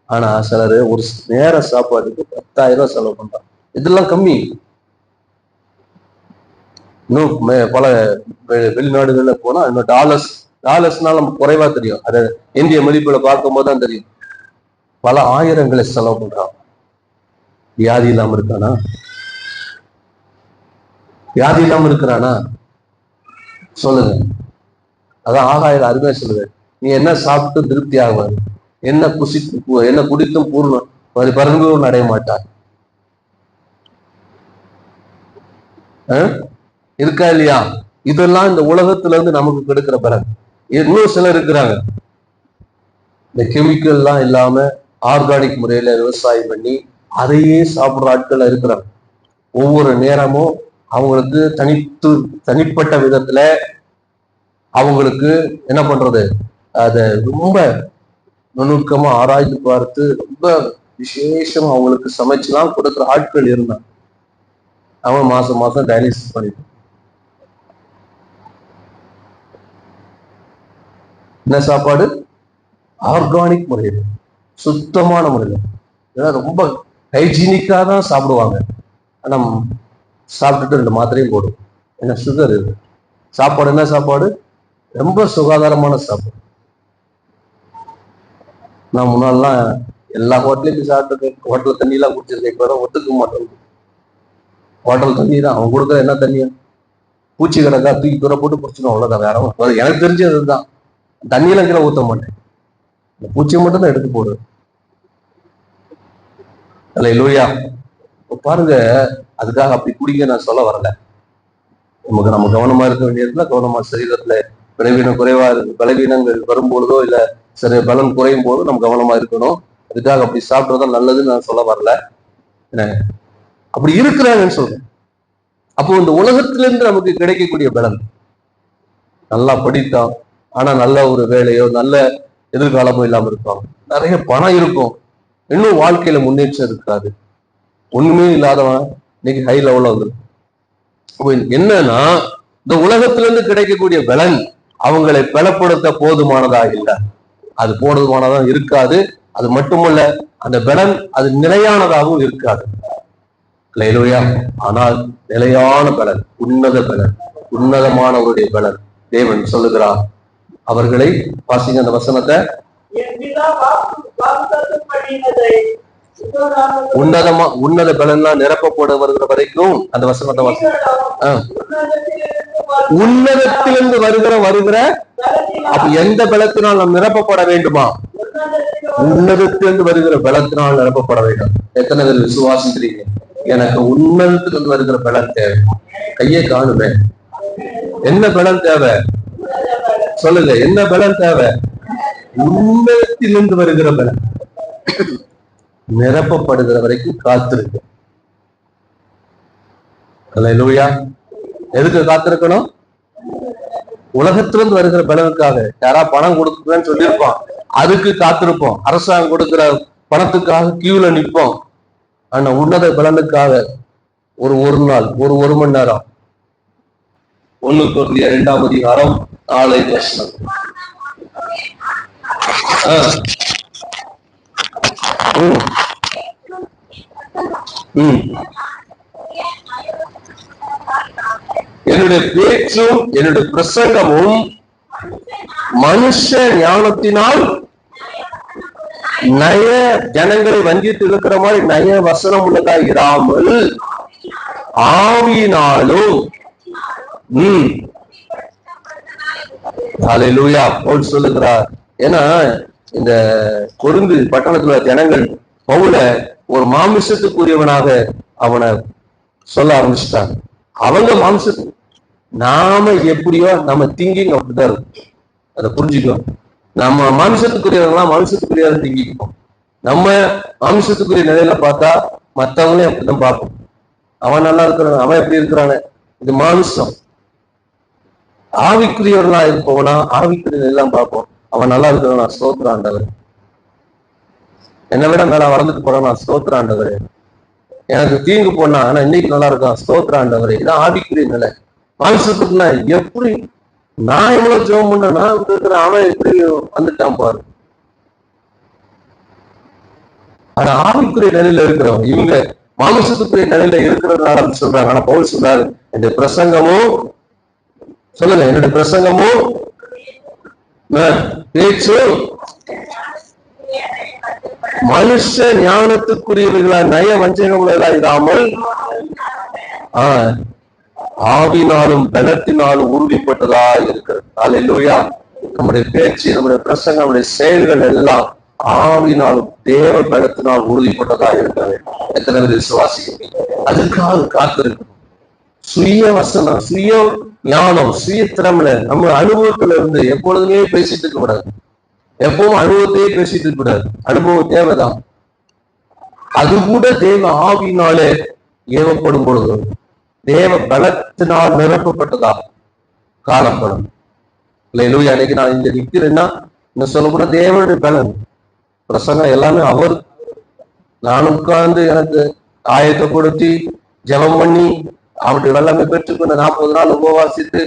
ஆனா சிலர் ஒரு நேர சாப்பாடுக்கு 10,000 செலவு பண்றாங்க. இதெல்லாம் கம்மி. இன்னும் பல வெளிநாடுகள்ல போனா இன்னும் டாலர்ஸ்னால நமக்கு குறைவா தெரியும். அதை இந்திய மதிப்புல பார்க்கும் போது தான் தெரியும். பல ஆயிரங்களை செலவு பண்றான். வியாதி இல்லாம இருக்கானா? வியாதி இல்லாம இருக்கிறானா? சொல்லுங்க. அதான் ஆகாயிரம் அருமையா சொல்லுவேன். நீ என்ன சாப்பிட்டு திருப்தி ஆகுவார், என்ன குடித்தும் பூர்ணம் பரங்கும் அடைய மாட்டார். இருக்கா இல்லையா? இதெல்லாம் இந்த உலகத்துல இருந்து நமக்கு கிடைக்கிற பலன். இன்னும் சிலர் இருக்கிறாங்க, இந்த கெமிக்கல் எல்லாம் இல்லாம ஆர்கானிக் முறையில விவசாயம் பண்ணி அதையே சாப்பிடுற ஆட்கள் இருக்கிறாங்க. ஒவ்வொரு நேரமும் அவங்களுக்கு தனிப்பட்ட விதத்துல அவங்களுக்கு என்ன பண்றது, அத ரொம்ப நுணுக்கமா ஆராய்ச்சி பார்த்து ரொம்ப விசேஷமா அவங்களுக்கு சமைச்சுலாம் கொடுக்குற ஆட்கள் இருந்தாங்க. அவன் மாசம் மாசம் டயாலிசிஸ் பண்ணிட்டு என்ன சாப்பாடு? ஆர்கானிக் முறையில். சுத்தமான முறையில். ஏன்னா ரொம்ப ஹைஜீனிக்காக தான் சாப்பிடுவாங்க. ஆனா சாப்பிட்டுட்டு 2 மாத்திரையும் போடும். ஏன்னா சுகர் இருக்கு. சாப்பாடு என்ன சாப்பாடு? ரொம்ப சுகாதாரமான சாப்பாடு. நான் முன்னாடிலாம் எல்லா ஹோட்டலையும் சாப்பிட்டு ஹோட்டல் தண்ணி எல்லாம் குடிச்சிருக்கேன். இப்பதான் ஒத்துக்க மாட்டேன். ஹோட்டல் தண்ணி தான் அவன் கொடுக்குற என்ன தண்ணியா? பூச்சி கிடக்கா தூக்கி தூர போட்டு குடிச்சிடும், அவ்வளவுதான். வேற எனக்கு தெரிஞ்சது அதுதான். தண்ணியெல்லாம் கீழே ஊற்ற மாட்டேன். இந்த பூச்சியை மட்டும் தான் எடுத்து போடுவேன். அல்லேலூயா. பாருங்க, அதுக்காக அப்படி குடிங்க நான் சொல்ல வரல. நம்ம கவனமா இருக்க வேண்டியதுல கவனமா, சரீரத்துல பலவீனங்கள் வரும்பொழுதோ இல்ல சரி பலம் குறையும் போதோ நம்ம கவனமா இருக்கணும். அதுக்காக அப்படி சாப்பிட்றதா நல்லதுன்னு நான் சொல்ல வரல. அப்படி இருக்கிறாங்கன்னு சொல்றேன். அப்போ இந்த உலகத்திலிருந்து நமக்கு கிடைக்கக்கூடிய பலன், நல்லா படித்தான் ஆனா நல்ல ஒரு வேலையோ நல்ல எதிர்காலமோ இல்லாம இருப்பாங்க. நிறைய பணம் இருக்கும், இன்னும் வாழ்க்கையில முன்னேற்றம் இருக்காது. ஒண்ணுமே இல்லாதவன் இன்னைக்கு ஹை லெவல்ல வந்துடும். என்னன்னா, இந்த உலகத்திலிருந்து கிடைக்கக்கூடிய பலன் அவங்களை பலப்படுத்த போதுமானதா இல்லை. அது போதுமானதா இருக்காது. அது மட்டுமல்ல, அந்த பலன் அது நிலையானதாகவும் இருக்காது. அல்லேலூயா. ஆனால் நிலையான பலன், உன்னத பலன், உன்னதமானவருடைய பலன் தேவன் சொல்லுகிறார். அவர்களை வாசிங்க அந்த வசனத்தை. உன்னத பலன்லாம் நிரப்பப்பட வருகிற வரைக்கும் அந்த வசனத்தை உன்னதத்திலிருந்து வருகிற அப்ப எந்த பலத்தினால் நாம் நிரப்பப்பட வேண்டுமா? உன்னதத்திலிருந்து வருகிற பலத்தினால் நிரப்பப்பட வேண்டும். எத்தனை பேர் விசுவாசிக்கிறீங்க? எனக்கு உன்னதத்திலிருந்து வருகிற பலன் தேவை. கையை காணுமே. என்ன பலன் தேவை சொல்லுங்க. என்ன பலன் தேவை? உன்னதத்திலிருந்து வருகிற பலன். நிரப்பப்படுகிற வரைக்கும் காத்திருக்கு. அல்லேலூயா. எதுக்கு காத்திருக்கணும்? உலகத்திலிருந்து வருகிற பலனுக்காக. யாரா பணம் கொடுக்குறேன்னு சொல்லியிருப்பான், அதுக்கு காத்திருப்போம். அரசாங்கம் கொடுக்கிற பணத்துக்காக கியூல நிற்போம். ஆனா உன்னத பலனுக்காக ஒரு நாள் ஒரு மணி நேரம் 1 Corinthians 2ஆம் அதிகாரம் 4 வசனம். என்னுடைய பேச்சும் என்னுடைய பிரசங்கமும் மனுஷ ஞானத்தினால் நய ஜனங்களை வஞ்சித்து இருக்கிற மாதிரி நய வசனம் உள்ளதா இராமல் ஆவியினாலும் அல்லேலூயா பவுல் சொல்லுகிறார். ஏன்னா இந்த கொரிந்து பட்டணத்துல ஜனங்கள் பவுல ஒரு மாமிசத்துக்குரியவனாக அவனை சொல்ல ஆரம்பிச்சுட்டாங்க. அவங்க மாம்சத்துக்கு, நாம எப்படியோ நம்ம திங்கிங் அப்படிதான் இருக்கும். அதை புரிஞ்சுக்கணும். நம்ம மாம்சத்துக்குரியவங்களாம் மாம்சத்துக்குரிய திங்கிக்கும். நம்ம மாம்சத்துக்குரிய நிலையில பார்த்தா மற்றவங்களையும் அப்படிதான் பார்ப்போம். அவன் நல்லா இருக்கிறான், அவன் எப்படி இருக்கிறானே, இது மாம்சம். ஆவிக்குரியவர்களா இருப்பவனா ஆவிக்குரிய எல்லாம் பார்ப்போம். அவன் நல்லா இருக்கிறான், ஸ்தோத்திர ஆண்டவர். என்னை விட நல்லா வளர்ந்துட்டு போறான், ஸ்தோத்திர ஆண்டவர். எனக்கு தீங்கு போனா ஆனா இன்னைக்கு நல்லா இருக்கான், ஸ்தோத்திர ஆண்டவர். இதான் ஆவிக்குரிய நிலை. மாம்சத்துக்குன்னா எப்படி நான் எவ்வளவு ஜெபம் பண்ண, நான் இருக்கிறேன், அவன் எப்படி வந்துட்டான் பாரு. ஆனா ஆவிக்குரிய நிலையில இருக்கிறவன் இவங்க மாமிசத்துக்குரிய நிலையில இருக்கிறதுனால சொல்றாங்க. ஆனா பவுல் சொல்றாரு, என்னுடைய பிரசங்கமும் சொல்லுங்க, என்னுடைய பிரசங்கமும் பேச்சும் மனுஷ ஞானத்துக்குரியவர்களா நய வஞ்சகங்களா இராமல் ஆவினாலும் பலத்தினாலும் உறுதிப்பட்டதா இருக்கிறது. அல்லேலூயா. நம்முடைய பேச்சு, நம்முடைய பிரசங்கம், நம்முடைய செயல்கள் எல்லாம் ஆவினாலும் தேவ பலத்தினால் உறுதிப்பட்டதா இருக்கிறது. எத்தனை பேர் விசுவாசிக்கிறீங்க? அதுக்காக காத்திருக்கணும். சுய வசனம், சுய ஞானம், சுய திறமையில நம்ம அனுபவத்துல இருந்து எப்பொழுதுமே பேசிட்டு இருக்க கூடாது. எப்பவும் அனுபவத்தையே பேசிட்டு இருக்க கூடாது. அனுபவம் தேவைதான். அது கூட தேவ ஆவினாலே ஏவப்படும் பொழுது தேவ பலத்தினால் நிரப்பப்பட்டதா காணப்படும். இல்லையா? அன்னைக்கு நான் இங்க நிக்கிறேன்னா என்ன சொல்ல கூட தேவனுடைய பலன். பிரசங்கம் எல்லாமே அவர். நான் உட்கார்ந்து எனக்கு ஆயத்தை கொடுத்து ஜெபம் பண்ணி அவருடைய வல்லமை பெற்றுக்கொண்டு 40 நாள் உபவாசித்து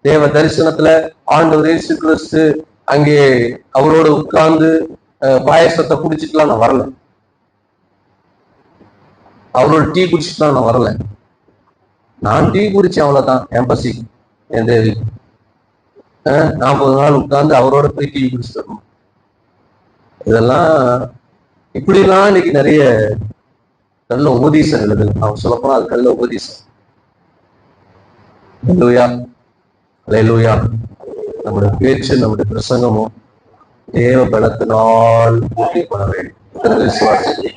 தேவ தரிசனத்துல ஆண்டவர் இயேசு கிறிஸ்து அங்கே அவரோடு உட்கார்ந்து பாயசத்தை குடிச்சிட்டுலாம் நான் வரல, அவரோட டீ குடிச்சிட்டுலாம் நான் வரல. நான் டீ குடிச்சேன், அவ்வளவுதான். என் பசி, என் தேவி 40 நாள் உட்கார்ந்து அவரோட போய் டீ குடிச்சிட்டு வரணும். இதெல்லாம் இப்படிலாம் இன்னைக்கு நிறைய நல்ல உபதேசம் எழுது. அவன் சொல்லப்போனா அது நல்ல உபதேசம். அல்லேலூயா, அல்லேலூயா. நம்முடைய பேச்சு, நம்முடைய பிரசங்கமும் தேவ பலத்தினால் ஊட்டப்பட வேண்டும். விசுவாசி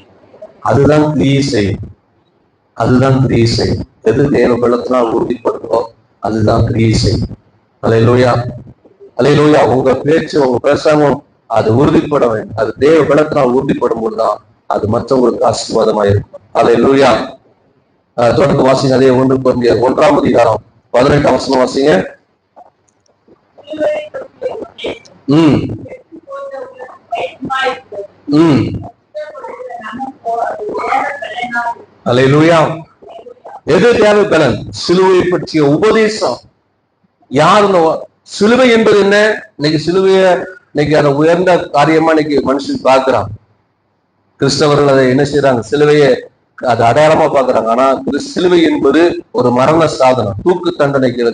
அதுதான் கிரியை செய்யும், அதுதான் கிரியை செய்யும். எது தேவ பலத்தினால் உறுதிப்படுத்தோ அதுதான் கிரியை செய்யும். அல்லேலூயா, அல்லேலூயா. உங்க பேச்சு, உங்க பிரசங்கம் அது உறுதிப்பட வேண்டும். அது தேவ பலத்தினால் உறுதிப்படும் போதுதான் அது மற்றவங்களுக்கு ஆசீர்வாதமா இருக்கும். அல்லேலூயா. தொடர்ந்து வாசிங்க. அதே 1 கொரிந்தியர் 1ஆம் அதிகாரம் 18ஆம் வசனம் வாசிங்க. அல்லேலூயா. எது தேவை பலன்? சிலுவை பற்றிய உபதேசம். யார் சிலுவை என்பது என்ன? இன்னைக்கு சிலுவைய இன்னைக்கு அதை உயர்ந்த காரியமா இன்னைக்கு மனுஷன் பார்க்கிறான். கிறிஸ்தவர்கள் அதை என்ன செய்யறாங்க? சிலுவையை அதை அடையாளமா பார்க்கறாங்க. ஆனா சிலுவை என்பது ஒரு மரண சாதனம். தூக்கு தண்டனைக்கு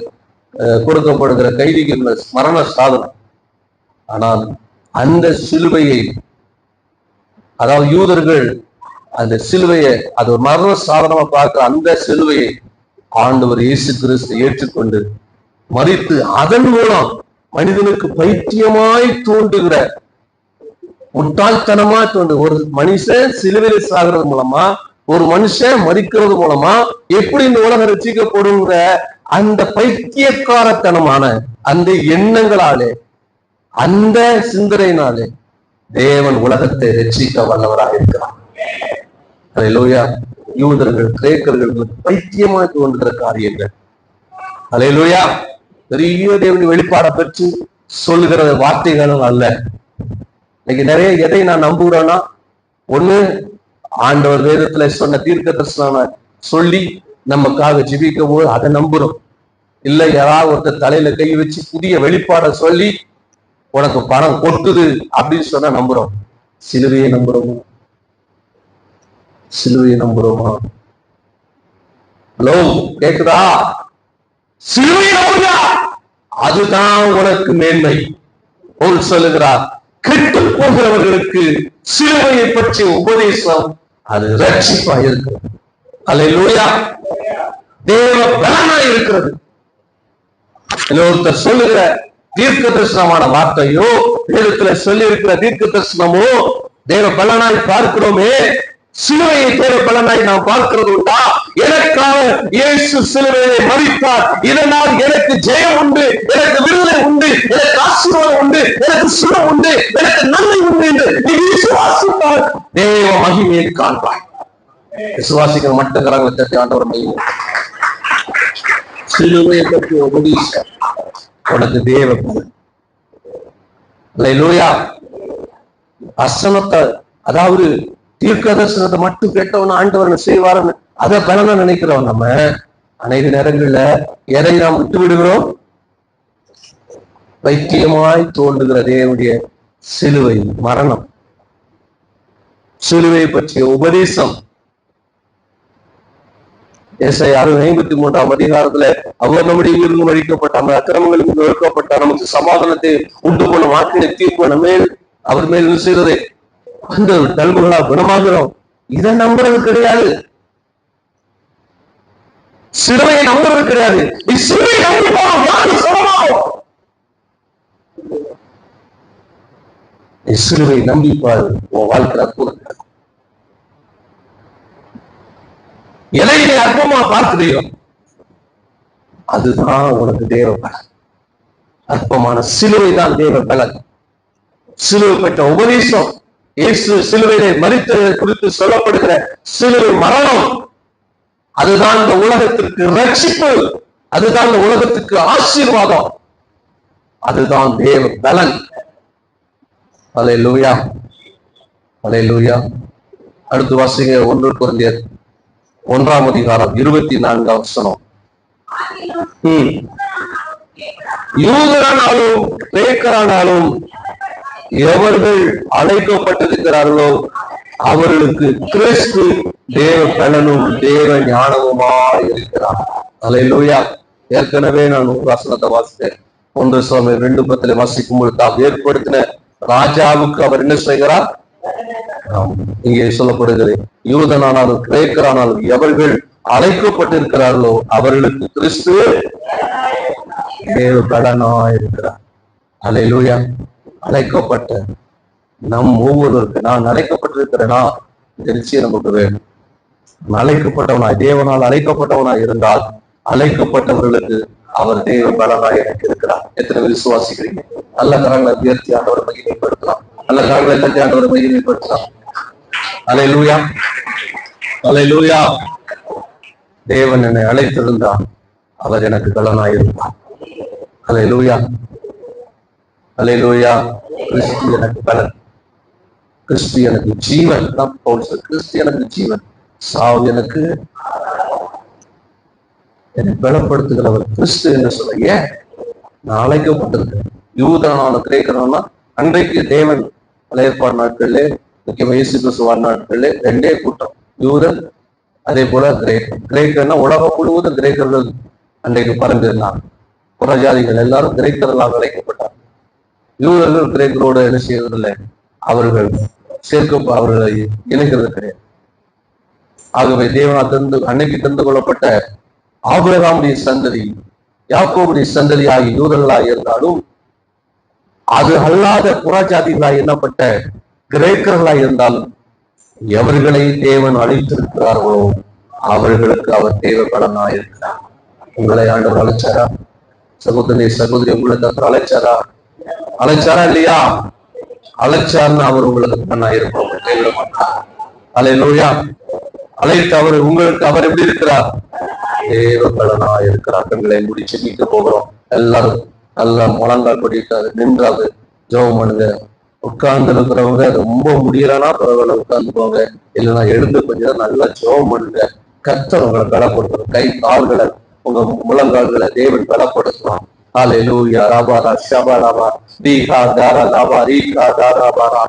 கொடுக்கப்படுகிற கைதிகள் மரண சாதனம். ஆனால் அந்த சிலுவையை, அதாவது யூதர்கள் அந்த சிலுவையை அது ஒரு மரண சாதனமா பார்க்கிற அந்த சிலுவையை ஆண்டவர் இயேசு கிறிஸ்து ஏற்றுக்கொண்டு மரித்து அதன் மூலம் மனிதனுக்கு பைத்தியமாய் தோன்றுகிற, முட்டாள்தனமா தோன்று ஒரு மனுஷன் சிலுவையில சாகிறது மூலமா, ஒரு மனுஷன் மரிக்கிறது மூலமா எப்படி இந்த உலகம் ரட்சிக்கப்படுங்கிற அந்த பைத்தியக்காரத்தனமான அந்த எண்ணங்களாலே, அந்த சிந்தனையினாலே தேவன் உலகத்தை ரட்சிக்க வல்லவராக இருக்கிறார். அல்லேலூயா. யூதர்கள், கிரேக்கர்களுக்கு பைத்தியமாய் தோன்றுகிற காரியங்கள். அல்லேலூயா. பெரிய தேவனுடைய வெளிப்பாடை பெற்று சொல்லுகிற வார்த்தைகளும் அல்ல. இன்னைக்கு நிறைய எதை நான் நம்புகிறேன்னா, ஒண்ணு ஆண்டவர் வேதத்துல சொன்ன தீர்க்க தரிசனம் சொல்லி நமக்காக ஜெபிக்கும் போது அதை நம்புறோம். இல்ல யாராவது ஒருத்தர் தலையில கை வச்சு புதிய வெளிப்பாடை சொல்லி உனக்கு பணம் கொட்டுது அப்படின்னு சொன்னா நம்புறோம். சிலுவையை நம்புறோமா? சிலுவையை நம்புறோமா? ஹலோ, கேக்குதா? சிலுவையை நம்புறா, அதுதான் உனக்கு மேன்மை. போல் சொல்லுகிறார், கெட்டு போகிறவர்களுக்கு சிலுவையை பற்றிய உபதேசம் அது ரட்சிப்பா இருக்கிறது. அல்லேலூயா. தேவ பலனா இருக்கிறது. ஒருத்தர் சொல்லுகிற தீர்க்க தரிசனமான வார்த்தையோ, வேதத்துல சொல்லி இருக்கிற தீர்க்க தரிசனமோ தேவ பலனாய் பார்க்கிறோமே, சிலுவையை தேவ பலனாய் நாம் பார்க்கிறது உண்டா? எனக்காக இயேசு சிலுவையை மரித்தார், இதனால் எனக்கு ஜெயம் உண்டு, எனக்கு விடுதலை உண்டு, எனக்கு ஆசீர்வாதம் உண்டு, எனக்கு சுகம் உண்டு, எனக்கு நன்மை உண்டு என்று நீ விசுவாசித்தால் தேவ மகிமையை காண்பாய். விசுவாசிக்கிற மட்டும் கரங்களை தட்டி ஆண்டவர் மகிமை. சிலுவையை பற்றி உபதேசம் உனக்கு தேவ பலன். அல்லேலூயா. வசனத்தை, அதாவது தீர்க்க தரிசனத்தை மட்டும் கேட்டவன ஆண்டவர் செய்வார்னு அதை பலனா நினைக்கிறோம். நம்ம அநேக நேரங்கள்ல எதை நாம் விட்டு விடுகிறோம்? பைத்தியமாய் தோன்றுகிற தேவனுடைய சிலுவை மரணம், சிலுவை பற்றிய உபதேசம். ஏசாயா 53ஆம் அதிகாரத்துல அவர் நம்முடைய உயிரிலும் அழிக்கப்பட்ட, நம்ம அக்கிரமங்களுக்கு வெறுக்கப்பட்ட, நமக்கு சமாதானத்தை உண்டு போன வாக்கினை தீர்ப்பு நம்ம அவர் மேல் செய்தது அந்த தழும்புகளா குணமாகிறோம். இதை நம்புறது கிடையாது. சிலுவையை நம்புறது கிடையாது. சிலுவையை சிலுவை நம்பிப்பாரு உன் வாழ்க்கை அற்புதம். எதை நீ அற்புதமா பார்க்கிறியோ அதுதான் உனக்கு தேவ பலன். அற்பமான சிலுவை தான் தேவ பலன். சிலுவை பெற்ற உபதேசம், இயேசு சிலுவையை மரித்ததை குறித்து சொல்லப்படுகிற சிலுவை மரணம், அதுதான் இந்த உலகத்திற்கு ரட்சிப்பு, அதுதான் இந்த உலகத்துக்கு ஆசீர்வாதம், அதுதான் தேவ பலன். அல்லேலூயா, அல்லேலூயா. அடுத்து வாசிங்க 1 கொரிந்தியர் 1ஆம் அதிகாரம் 24ஆம் வசனம். யூதரானாலும் கிரேக்கரானாலும் எவர்கள் அழைக்கப்பட்டிருக்கிறார்களோ அவர்களுக்கு கிறிஸ்து தேவ பலனும் தேவ ஞானமுமாய் இருக்கிறார். அல்லேலூயா. ஏற்கனவே நான் ஒரு வசனத்தை வாசித்தேன். 1 சாமுவேல் 2:10 வாசிக்கும் பொழுது தாம் ஏற்படுத்தின ராஜாவுக்கு அவர் என்ன செய்கிறார்? இங்கே சொல்லப்படுகிறது, யூதனானாலும் கிரேக்கரானாலும் எவர்கள் அழைக்கப்பட்டிருக்கிறார்களோ அவர்களுக்கு கிறிஸ்து தேவ பலனாய் இருக்கிறார். அல்லேலூயா. அழைக்கப்பட்ட நம் ஒவ்வொருவருக்கு நான் அழைக்கப்பட்டிருக்கிறேனா நிச்சயம் நமக்கு வேணும். அழைக்கப்பட்டவனாய் தேவனால் அழைக்கப்பட்டவனாய் இருந்தால் அழைக்கப்பட்டவர்களுக்கு அவர் தேவ பலனாய் எனக்கு இருக்கிறார். எத்தனை விசுவாசிக்கிறீங்க? நல்ல கரங்களை உயர்த்தி ஆண்டவரை மகிமைப்படுத்தலாம். நல்ல கரங்களை தட்டி ஆண்டவரை மகிமைப்படுத்தலாம். அல்லேலூயா. அல்லேலூயா. தேவன் என்னை அழைத்திருந்தார், அவர் எனக்கு பலனாய் இருந்தார். அல்லேலூயா. அல்லேலூயா. கிறிஸ்து எனக்கு பலன், கிறிஸ்து எனக்கு ஜீவன். கிறிஸ்து எனக்கு ஜீவன், சாவு எனக்கு என்னை பலப்படுத்துகிறவர் கிறிஸ்து என்று சொல்ல. ஏன்? நான் அழைக்கப்பட்டிருக்கேன். யூதனான கிரேக்கரான அன்றைக்கு தேவன் பழையற்பாடு நாட்களிலே, முக்கியமா இயேசு கிறிஸ்து நாட்களிலே 2 கூட்டம், யூதன் அதே போல கிரேக்கர். கிரேக்கர்னா உலகம் முழுவதும் கிரேக்கர்கள் அன்றைக்கு பறந்திருந்தாங்க. புறஜாதிகள் எல்லாரும் கிரேக்கர்களாக அழைக்கப்பட்டார். யூதர்கள் கிரேக்கரோடு என்ன செய்வதில்லை, அவர்கள் அவர்களை இணைக்கிறது கிடையாது. ஆகவே தேவனால் அன்னைக்கு தந்து கொள்ளப்பட்ட ஆபிரகாமுடைய சந்ததி, யாக்கோபுடைய சந்ததி ஆகிய யூதர்களாக இருந்தாலும் அது அல்லாத புறஜாதிகளாய் எண்ணப்பட்ட கிரேக்கர்களாய் இருந்தாலும் எவர்களை தேவன் அழைத்திருக்கிறார்களோ அவர்களுக்கு அவர் தேவ பலனாய் இருக்கிறார். உங்களை ஆண்டவர் அழைச்சாரா? சகோதரி உங்களுக்கு அழைச்சாரா? அழைச்சாரா இல்லையா? அழைச்சார்னு அவர் உங்களுக்கு பலனாய் இருப்பாங்க. கைவிட மாட்டார். அல்லேலூயா. அழைத்து அவர் உங்களுக்கு அவர் எப்படி இருக்கிறார்? தேவ பலனாய் இருக்கிறார். கண்களை மூடி சென்னிட்டு போகிறோம். எல்லாரும் நல்லா முழங்கால் படிக்காது, நின்றாது ஜெபம் பண்ணுங்க. உட்கார்ந்து இருக்கிறவங்க ரொம்ப முடியலன்னா பரவாயில்ல உட்கார்ந்து போங்க, இல்லைன்னா எழுந்து கொஞ்சம் நல்லா ஜெபம் பண்ணுங்க. கர்த்தர் உங்களை பலப்படுத்தும். கை கால்களை உங்க முழங்கால்களை தேவன் பலப்படுத்துவான். அல்லேலூயா. ரபா ரஷபா ரபா ரீகா தாரா ரபா ரீகா தாரா பாரா